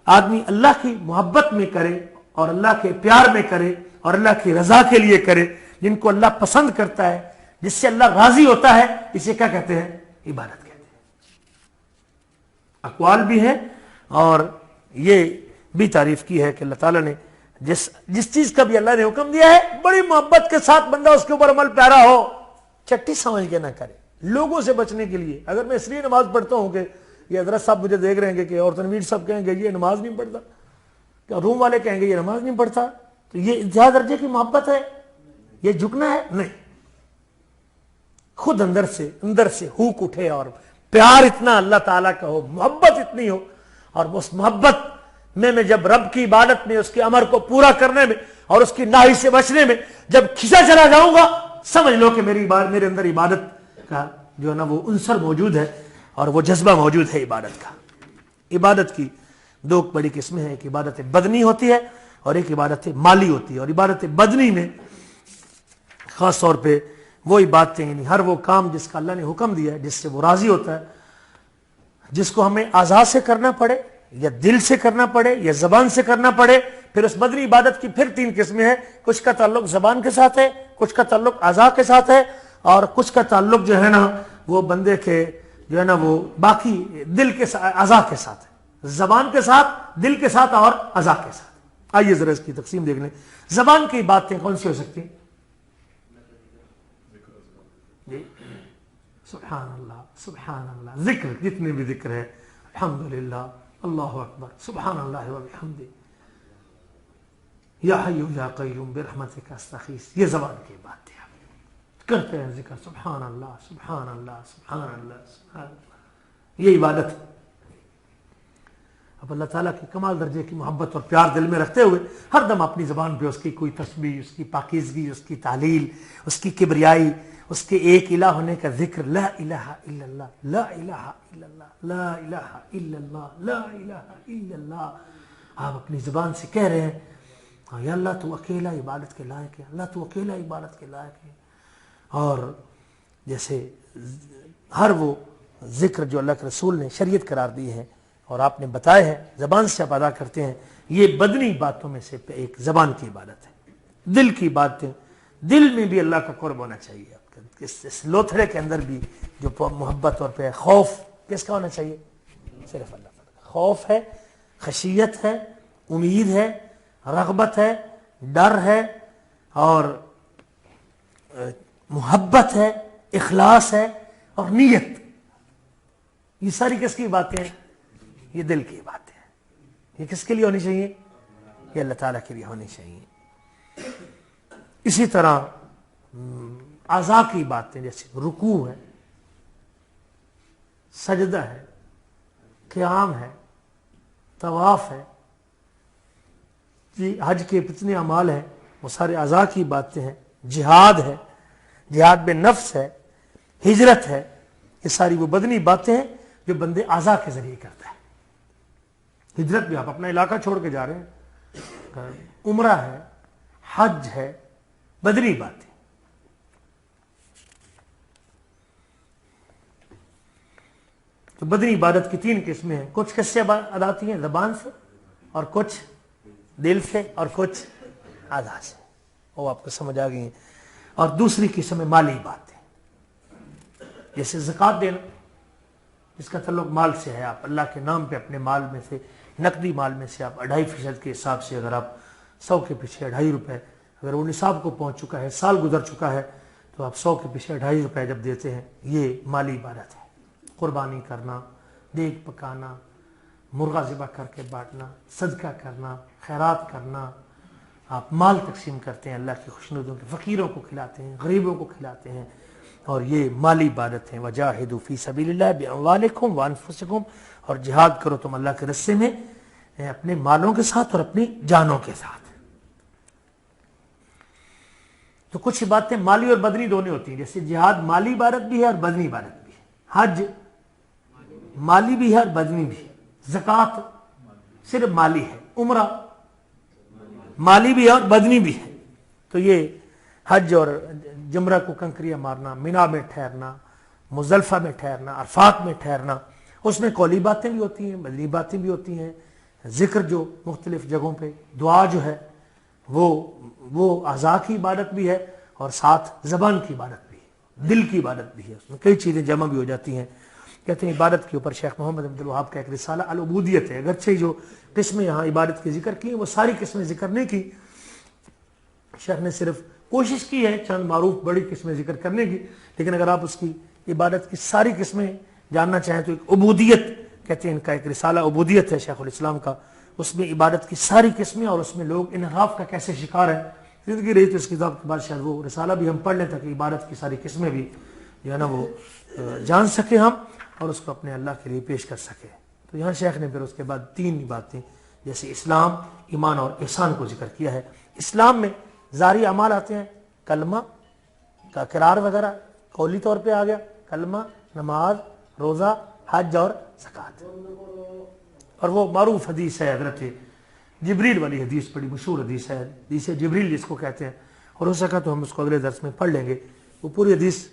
آدمی اللہ کی محبت میں کرے اور اللہ کے پیار میں کرے اور اللہ کی رضا کے لیے کرے، جن کو اللہ پسند کرتا ہے، جس سے اللہ راضی ہوتا ہے، اسے کیا کہتے ہیں؟ عبادت کہتے ہیں. اقوال بھی ہیں اور یہ بھی تعریف کی ہے کہ اللہ تعالیٰ نے جس چیز کا بھی اللہ نے حکم دیا ہے بڑی محبت کے ساتھ بندہ اس کے اوپر عمل پیارا ہو، چٹی سمجھ کے نہ کرے. لوگوں سے بچنے کے لیے اگر میں اس لیے نماز پڑھتا ہوں کہ یہ حضرت صاحب مجھے دیکھ رہے ہیں کہ اور تنویر صاحب کہیں گے یہ نماز نہیں پڑھتا، کیا روم والے کہیں گے یہ نماز نہیں پڑھتا، تو یہ انتہا درجے کی محبت ہے؟ یہ جھکنا ہے؟ نہیں. خود اندر سے ہوک اٹھے اور پیار اتنا اللہ تعالیٰ کا ہو، محبت اتنی ہو، اور اس محبت میں جب رب کی عبادت میں، اس کے امر کو پورا کرنے میں اور اس کی ناہی سے بچنے میں جب کھنچا چلا جاؤں گا، سمجھ لو کہ میرے اندر عبادت کا جو ہے نا وہ عنصر موجود ہے اور وہ جذبہ موجود ہے عبادت کا. عبادت کی دو بڑی قسمیں ہیں، ایک عبادت بدنی ہوتی ہے اور ایک عبادت مالی ہوتی ہے. اور عبادت بدنی میں خاص طور پہ وہ عبادتیں، یعنی ہر وہ کام جس کا اللہ نے حکم دیا ہے، جس سے وہ راضی ہوتا ہے، جس کو ہمیں اعضاء سے کرنا پڑے یا دل سے کرنا پڑے یا زبان سے کرنا پڑے. پھر اس بدنی عبادت کی پھر تین قسمیں ہیں، کچھ کا تعلق زبان کے ساتھ ہے، کچھ کا تعلق اعضاء کے ساتھ ہے، اور کچھ کا تعلق جو ہے نا وہ بندے کے جو ہے نا وہ باقی دل کے اعضاء کے ساتھ ہے، زبان کے ساتھ، دل کے ساتھ اور اعضاء کے ساتھ. آئیے ذرا اس کی تقسیم دیکھ لیں. زبان کی باتیں کون سی ہو سکتی ہیں؟ جی سبحان اللہ، سبحان اللہ، ذکر جتنے بھی ذکر ہے، الحمدللہ، اللہ اکبر، سبحان اللہ وبحمدہ، یا حی یا قیوم برحمتک استغیث. یہ زبان کی باتیں کرتے ہیں، ذکر سبحان اللہ، سبحان اللہ، سبحان اللہ، سبحان اللہ. یہ عبادت ہے. اب اللہ تعالیٰ کی کمال درجے کی محبت اور پیار دل میں رکھتے ہوئے ہر دم اپنی زبان پہ اس کی کوئی تسبیح، اس کی پاکیزگی، اس کی تعلیل، اس کی کبریائی، اس کے ایک الہ ہونے کا ذکر، لا الہ الا اللہ، لا الہ الا اللہ، لا الہ الا اللہ، لا الہ الا اللہ. آپ اپنی زبان سے کہہ رہے ہیں یا اللہ تو اکیلا عبادت کے لائق ہے، اللہ تو اکیلا عبادت کے لائق ہے. اور جیسے ہر وہ ذکر جو اللہ کے رسول نے شریعت قرار دی ہے اور آپ نے بتائے ہیں زبان سے آپ ادا کرتے ہیں، یہ بدنی باتوں میں سے ایک زبان کی عبادت ہے. دل کی باتیں، دل میں بھی اللہ کا قرب ہونا چاہیے. اس لوتھڑے کے اندر بھی جو محبت اور پہ خوف کس کا ہونا چاہیے؟ صرف اللہ تعالیٰ. خوف ہے، خشیت ہے، امید ہے، رغبت ہے، ڈر ہے، اور محبت ہے، اخلاص ہے اور نیت. یہ ساری کس کی باتیں ہیں؟ یہ دل کی باتیں ہیں. یہ کس کے لیے ہونی چاہیے؟ یہ اللہ تعالیٰ کے لیے ہونی چاہیے. اسی طرح اعضاء کی باتیں جیسے رکوع ہے، سجدہ ہے، قیام ہے، طواف ہے، حج کے کتنے اعمال ہیں وہ سارے اعضاء کی باتیں ہیں، جہاد ہے، جہاد بے نفس ہے، ہجرت ہے، یہ ساری وہ بدنی باتیں ہیں جو بندے اعضاء کے ذریعے کرتا ہے۔ ہجرت بھی آپ اپنا علاقہ چھوڑ کے جا رہے ہیں، عمرہ ہے، حج ہے، بدنی باتیں۔ تو بدنی عبادت کی 3 قسمیں ہیں، کچھ کس سے ادا ہوتی ہیں؟ زبان سے، اور کچھ دل سے، اور کچھ اعضاء سے، وہ آپ کو سمجھ آ گئی ہیں۔ اور دوسری قسم ہے مالی باتیں، جیسے زکوٰۃ دینا، جس کا تعلق مال سے ہے۔ آپ اللہ کے نام پہ اپنے مال میں سے، نقدی مال میں سے آپ 2.5% کے حساب سے، اگر آپ 100 کے پیچھے 2.5 روپے، اگر وہ نصاب کو پہنچ چکا ہے، سال گزر چکا ہے، تو آپ 100 کے پیچھے 2.5 روپے جب دیتے ہیں، یہ مالی عبادت ہے۔ قربانی کرنا، دیگ پکانا، مرغہ ذبح کر کے بانٹنا، صدقہ کرنا، خیرات کرنا، آپ مال تقسیم کرتے ہیں، اللہ کی خوشنودوں کے فقیروں کو کھلاتے ہیں، غریبوں کو کھلاتے ہیں، اور یہ مالی عبادت ہے۔ وجاہدوا فی سبیل اللہ باموالکم وانفسکم، اور جہاد کرو تم اللہ کے راستے میں اپنے مالوں کے ساتھ اور اپنی جانوں کے ساتھ۔ تو کچھ باتیں مالی اور بدنی دونوں ہوتی ہیں، جیسے جہاد مالی عبادت بھی ہے اور بدنی عبادت بھی ہے، حج مالی بھی ہے اور بدنی بھی ہے، زکوٰۃ صرف مالی ہے، عمرہ مالی بھی ہے اور بدنی بھی ہے۔ تو یہ حج اور جمرہ کو کنکریاں مارنا، مینا میں ٹھہرنا، مزدلفہ میں ٹھہرنا، عرفات میں ٹھہرنا، اس میں قولی باتیں بھی ہوتی ہیں، بدنی باتیں بھی ہوتی ہیں، ذکر جو مختلف جگہوں پہ، دعا جو ہے وہ اعضاء کی عبادت بھی ہے، اور ساتھ زبان کی عبادت بھی ہے، دل کی عبادت بھی ہے، اس میں کئی چیزیں جمع بھی ہو جاتی ہیں۔ کہتے ہیں عبادت کے اوپر شیخ محمد عبد الوہاب کا ایک رسالہ العبودیت ہے، اگرچہ جو قسمیں یہاں عبادت کے ذکر کی ہیں وہ ساری قسمیں ذکر نہیں کی، شیخ نے صرف کوشش کی ہے چند معروف بڑی قسمیں ذکر کرنے کی، لیکن اگر آپ اس کی عبادت کی ساری قسمیں جاننا چاہیں تو ایک عبودیت کہتے ہیں، ان کا ایک رسالہ عبودیت ہے شیخ الاسلام کا، اس میں عبادت کی ساری قسمیں، اور اس میں لوگ انحراف کا کیسے شکار ہیں، زندگی رہی تو اس کتاب کے بعد شاید وہ رسالہ بھی ہم پڑھ لیں تاکہ عبادت کی ساری قسمیں بھی جو ہے نا وہ جان سکیں ہم، اور اس کو اپنے اللہ کے لیے پیش کر سکے۔ تو یہاں شیخ نے پھر اس کے بعد 3 باتیں جیسے اسلام، ایمان اور احسان کو ذکر کیا ہے۔ اسلام میں ظاہری اعمال آتے ہیں، کلمہ کا اقرار وغیرہ قولی طور پہ آ گیا، کلمہ، نماز، روزہ، حج اور زکوٰۃ، اور وہ معروف حدیث ہے حضرت جبریل والی حدیث، بڑی مشہور حدیث ہے، حدیث جبریل جس کو کہتے ہیں، اور ہو سکا تو ہم اس کو اگلے درس میں پڑھ لیں گے۔ وہ پوری حدیث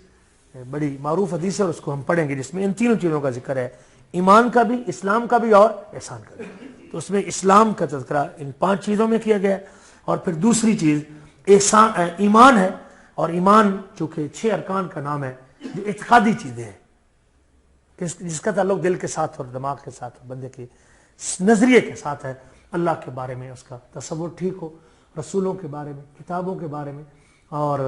بڑی معروف حدیث ہے اور اس کو ہم پڑھیں گے، جس میں ان 3 چیزوں کا ذکر ہے، ایمان کا بھی، اسلام کا بھی اور احسان کا بھی۔ تو اس میں اسلام کا تذکرہ ان 5 چیزوں میں کیا گیا ہے، اور پھر دوسری چیز ایمان ہے، اور ایمان چونکہ 6 ارکان کا نام ہے جو اعتقادی چیزیں ہیں، جس کا تعلق دل کے ساتھ اور دماغ کے ساتھ اور بندے کے نظریے کے ساتھ ہے، اللہ کے بارے میں اس کا تصور ٹھیک ہو، رسولوں کے بارے میں، کتابوں کے بارے میں، اور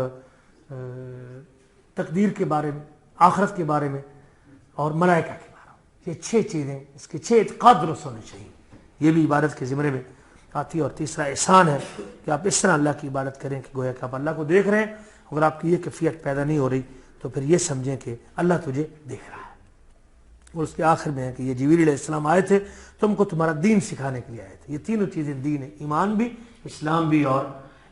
تقدیر کے بارے میں، آخرت کے بارے میں، اور ملائکہ کے بارے میں، یہ 6 چیزیں، اس کے 6 اعتقاد درست ہونے چاہیے، یہ بھی عبادت کے زمرے میں آتی ہے۔ اور تیسرا احسان ہے کہ آپ اس طرح اللہ کی عبادت کریں کہ گویا کہ آپ اللہ کو دیکھ رہے ہیں، اگر آپ کی یہ کیفیت پیدا نہیں ہو رہی تو پھر یہ سمجھیں کہ اللہ تجھے دیکھ رہا ہے۔ اور اس کے آخر میں ہے کہ یہ جبریل علیہ السلام آئے تھے تم کو تمہارا دین سکھانے کے لیے آئے تھے۔ یہ 3 چیزیں دین ہے، ایمان بھی، اسلام بھی اور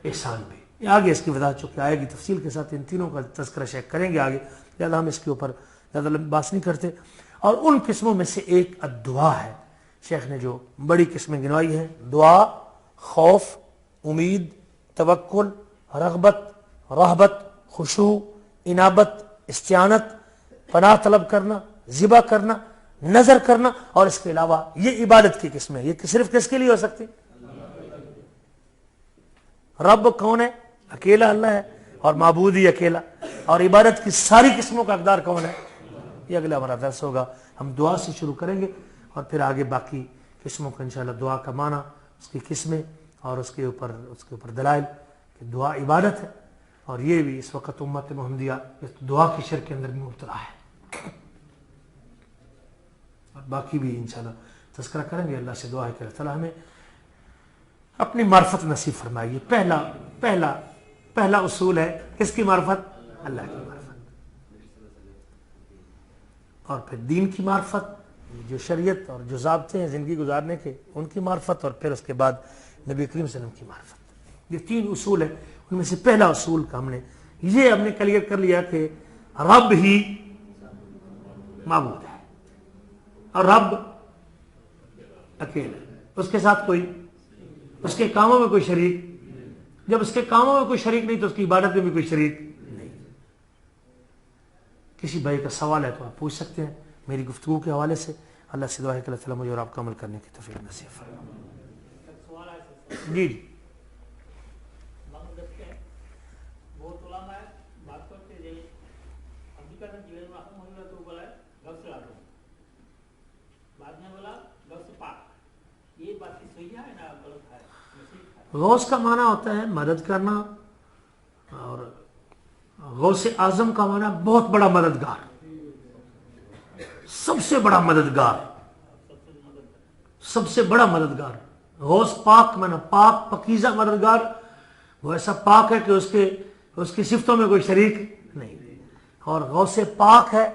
احسان بھی۔ یہ آگے اس کی وضاحت چونکہ آئے گی تفصیل کے ساتھ، ان تینوں کا تذکرہ شیخ کریں گے آگے، لہٰذا ہم اس کے اوپر زیادہ بحث نہیں کرتے۔ اور ان قسموں میں سے ایک الدعا ہے، شیخ نے جو بڑی قسمیں گنوائی ہیں، دعا، خوف، امید، توکل، رغبت، رہبت، خشوع، انابت، استعانت، پناہ طلب کرنا، ذبح کرنا، نظر کرنا، اور اس کے علاوہ یہ عبادت کی قسمیں، یہ صرف کس کے لیے ہو سکتی؟ رب کون ہے؟ اکیلا اللہ ہے، اور معبود ہی اکیلا، اور عبادت کی ساری قسموں کا حقدار کون ہے؟ یہ اگلا ہمارا درس ہوگا، ہم دعا سے شروع کریں گے اور پھر آگے باقی قسموں کا انشاءاللہ، دعا کا معنی، اس کی قسمیں، اور اس کے اوپر دلائل کہ دعا عبادت ہے، اور یہ بھی اس وقت امت محمدیہ اس دعا کی شرک کے اندر بھی مبتلا ہے، اور باقی بھی انشاءاللہ تذکرہ کریں گے۔ اللہ سے دعا ہے کہ اللہ تعالیٰ ہمیں اپنی معرفت نصیب فرمائیے۔ پہلا پہلا اصول ہے کس کی معرفت؟ اللہ کی معرفت، اور پھر دین کی معرفت، جو شریعت اور جو ضابطے ہیں زندگی گزارنے کے ان کی معرفت، اور پھر اس کے بعد نبی کریم صلی اللہ علیہ وسلم کی معرفت۔ یہ 3 اصول ہیں، ان میں سے پہلا اصول کا ہم نے کلیئر کر لیا کہ رب ہی معبود ہے اور رب اکیلا ہے، اس کے ساتھ کوئی، اس کے کاموں میں کوئی شریک، جب اس کے کاموں میں کوئی شریک نہیں تو اس کی عبادت میں بھی کوئی شریک نہیں۔ کسی بھائی کا سوال ہے تو آپ پوچھ سکتے ہیں میری گفتگو کے حوالے سے۔ اللہ سے دعا ہے کہ اللہ تعالیٰ مجھے اور آپ کا عمل کرنے کی توفیق نصیب فرمائے۔ جی جی غوث کا معنی ہوتا ہے مدد کرنا، اور غوث اعظم کا معنی بہت بڑا مددگار، سب سے بڑا مددگار، سب سے بڑا مددگار۔ غوث پاک معنی پاک پکیزہ مددگار، وہ ایسا پاک ہے کہ اس کی صفتوں میں کوئی شریک نہیں، اور غوث پاک ہے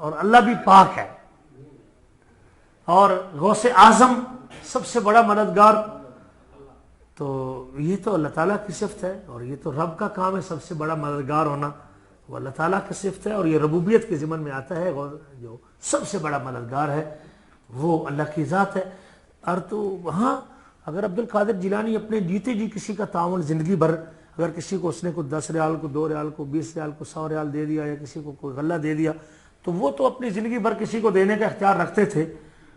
اور اللہ بھی پاک ہے، اور غوث اعظم سب سے بڑا مددگار۔ تو یہ تو اللہ تعالیٰ کی صفت ہے، اور یہ تو رب کا کام ہے، سب سے بڑا مددگار ہونا وہ اللہ تعالیٰ کی صفت ہے، اور یہ ربوبیت کے ضمن میں آتا ہے۔ جو سب سے بڑا مددگار ہے وہ اللہ کی ذات ہے۔ اور تو وہاں اگر عبد القادر جیلانی اپنے جیتے جی کسی کا تعاون زندگی بھر، اگر کسی کو اس نے کو 10 ریال کو 2 ریال کو 20 ریال کو 100 ریال دے دیا، یا کسی کو کوئی غلہ دے دیا، تو وہ تو اپنی زندگی بھر کسی کو دینے کا اختیار رکھتے تھے،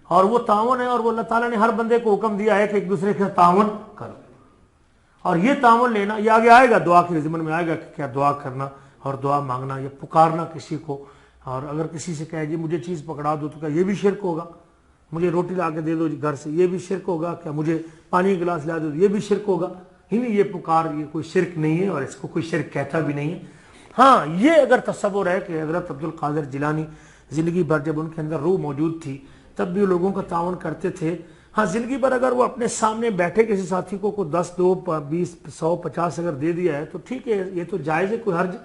اور وہ تعاون ہے، اور وہ اللہ تعالیٰ نے ہر بندے کو حکم دیا ہے کہ ایک دوسرے کے تعاون کرو، اور یہ تعاون لینا یہ آگے آئے گا، دعا کے ضمن میں آئے گا کہ کیا دعا کرنا اور دعا مانگنا یا پکارنا کسی کو۔ اور اگر کسی سے کہے جی مجھے چیز پکڑا دو تو کیا یہ بھی شرک ہوگا؟ مجھے روٹی لا کے دے دو جی گھر سے، یہ بھی شرک ہوگا؟ کیا مجھے پانی کا گلاس لا دو یہ بھی شرک ہوگا؟ ہی نہیں، یہ پکار یہ کوئی شرک نہیں ہے، اور اس کو کوئی شرک کہتا بھی نہیں ہے۔ ہاں یہ اگر تصور ہے کہ حضرت عبد القادر جیلانی زندگی بھر جب ان کے اندر روح موجود تھی تب بھی لوگوں کا تعاون کرتے تھے، ہاں زندگی بھر اگر وہ اپنے سامنے بیٹھے کسی ساتھی کو 10 2 20 100 50 اگر دے دیا ہے تو ٹھیک ہے، یہ تو جائز ہے، کوئی حرج۔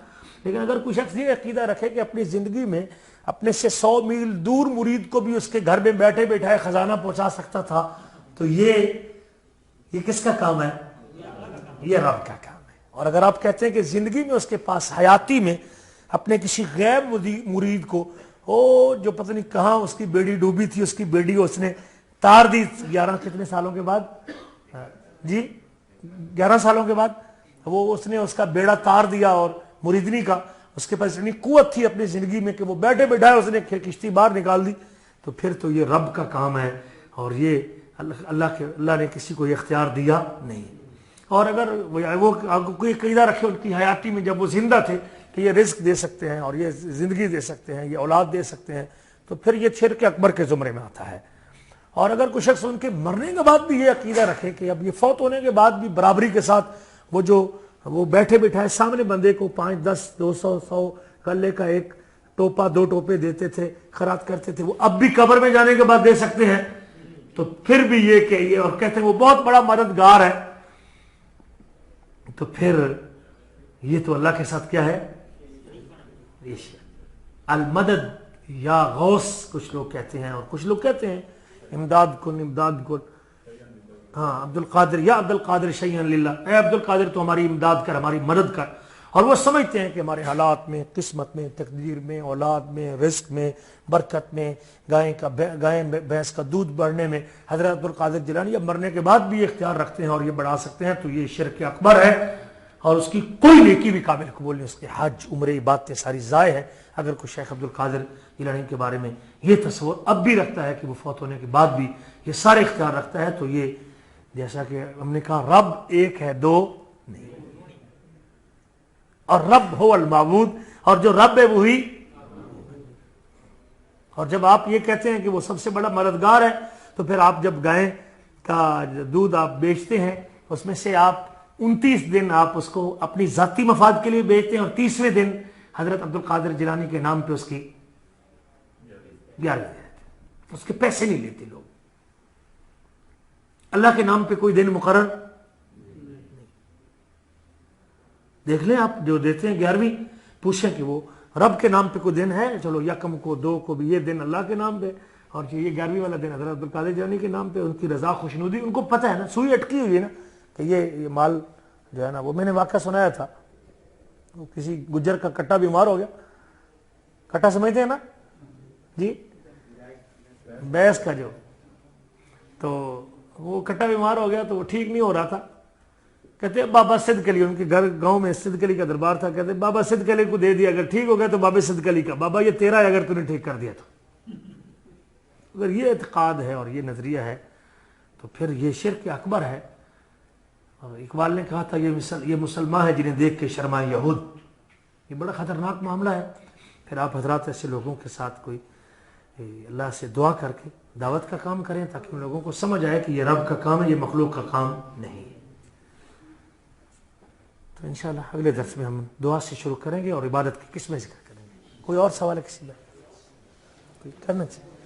لیکن اگر کوئی شخص یہ عقیدہ رکھے کہ اپنی زندگی میں اپنے سے 100 میل دور مرید کو بھی اس کے گھر میں بیٹھے بیٹھائے خزانہ پہنچا سکتا تھا، تو یہ کس کا کام ہے؟ یہ رب کا کام ہے۔ اور اگر آپ کہتے ہیں کہ زندگی میں اس کے پاس حیاتی میں اپنے کسی غیر مرید کو، جو پتہ نہیں کہاں اس کی بیڑی ڈوبی تھی، اس کی بیڑی اس نے تار دی 11 کتنے سالوں کے بعد، جی 11 سالوں کے بعد وہ اس نے اس کا بیڑا تار دیا، اور مریدنی کا اس کے پاس اتنی قوت تھی اپنی زندگی میں کہ وہ بیٹھے بیٹھائے اس نے کشتی باہر نکال دی، تو پھر تو یہ رب کا کام ہے، اور یہ اللہ نے کسی کو یہ اختیار دیا نہیں۔ اور اگر وہ کوئی عقیدہ رکھے ان کی حیاتی میں جب وہ زندہ تھے کہ یہ رزق دے سکتے ہیں اور یہ زندگی دے سکتے ہیں، یہ اولاد دے سکتے ہیں، تو پھر یہ شرک اکبر کے زمرے میں آتا ہے۔ اور اگر کوئی شخص ان کے مرنے کے بعد بھی یہ عقیدہ رکھے کہ اب یہ فوت ہونے کے بعد بھی برابری کے ساتھ وہ بیٹھے بیٹھائے سامنے بندے کو 5 10 200 100 غلے کا 1 ٹوپا 2 ٹوپے دیتے تھے، خیرات کرتے تھے، وہ اب بھی قبر میں جانے کے بعد دے سکتے ہیں، تو پھر بھی یہ کہ یہ اور کہتے ہیں وہ بہت بڑا مددگار ہے، تو پھر یہ تو اللہ کے ساتھ کیا ہے؟ المدد یا غوث کچھ لوگ کہتے ہیں، اور کچھ لوگ کہتے ہیں امداد کن۔ ہاں عبد القادر شیئا للہ، اے عبد القادر تو ہماری امداد کر، ہماری مدد کر۔ اور وہ سمجھتے ہیں کہ ہمارے حالات میں، قسمت میں، تقدیر میں، اولاد میں، رزق میں، برکت میں، گائے بھینس کا دودھ بڑھنے میں حضرت عبد القادر جیلانی اب مرنے کے بعد بھی یہ اختیار رکھتے ہیں اور یہ بڑھا سکتے ہیں، تو یہ شرک اکبر ہے، اور اس کی کوئی نیکی بھی قابل قبول نہیں۔ اس کے حج عمرے عبادتیں ساری ضائع ہیں اگر کوئی شیخ عبد القادر جیلانی کے بارے میں یہ تصور اب بھی رکھتا ہے کہ وہ فوت ہونے کے بعد بھی یہ سارے اختیار رکھتا ہے، تو یہ جیسا کہ ہم نے کہا رب ایک ہے، 2 نہیں، اور رب ہو المعبود، اور جو رب ہے وہی۔ اور جب آپ یہ کہتے ہیں کہ وہ سب سے بڑا مددگار ہے، تو پھر آپ جب گائے کا دودھ آپ بیچتے ہیں اس میں سے آپ 29 دن آپ اس کو اپنی ذاتی مفاد کے لیے بیچتے ہیں، اور 30ویں دن حضرت عبد القادر جیلانی کے نام پہ اس کی گیارہویں دیتے ہیں، اس کے پیسے نہیں لیتے لوگ، اللہ کے نام پہ کوئی دن مقرر نہیں۔ دیکھ لیں آپ جو دیتے ہیں 11ویں، پوچھیں کہ وہ رب کے نام پہ کوئی دن ہے، چلو یکم کو 2 کو بھی یہ دن اللہ کے نام پہ، اور یہ 11ویں والا دن حضرت عبدالقادر جیلانی کے نام پہ، ان کی رضا خوشنودی، ان کو پتہ ہے نا، سوئی اٹکی ہوئی ہے نا کہ یہ مال جو ہے نا، وہ میں نے واقعہ سنایا تھا، وہ کسی گجر کا کٹا بیمار ہو گیا، کٹا سمجھتے ہیں نا جی، بیس کا جو، تو وہ کٹا بیمار ہو گیا تو وہ ٹھیک نہیں ہو رہا تھا، کہتے ہیں بابا صدق علی، ان کے گھر گاؤں میں صدق علی کا دربار تھا، کہتے ہیں بابا صدق علی کو دے دیا، اگر ٹھیک ہو گیا تو بابا صدق علی کا، بابا یہ تیرا ہے اگر تو نے ٹھیک کر دیا تو، اگر یہ اعتقاد ہے اور یہ نظریہ ہے تو پھر یہ شرک اکبر ہے۔ اور اقبال نے کہا تھا یہ مسلمان ہے جنہیں دیکھ کے شرمائے یہود، یہ بڑا خطرناک معاملہ ہے۔ پھر آپ حضرات ایسے لوگوں کے ساتھ کوئی اللہ سے دعا کر کے دعوت کا کام کریں تاکہ ان لوگوں کو سمجھ آئے کہ یہ رب کا کام ہے، یہ مخلوق کا کام نہیں ہے۔ تو انشاءاللہ اگلے درس میں ہم دعا سے شروع کریں گے اور عبادت کی قسمیں ذکر کریں گے۔ کوئی اور سوال ہے کسی کا؟ کوئی کرنا چاہیے؟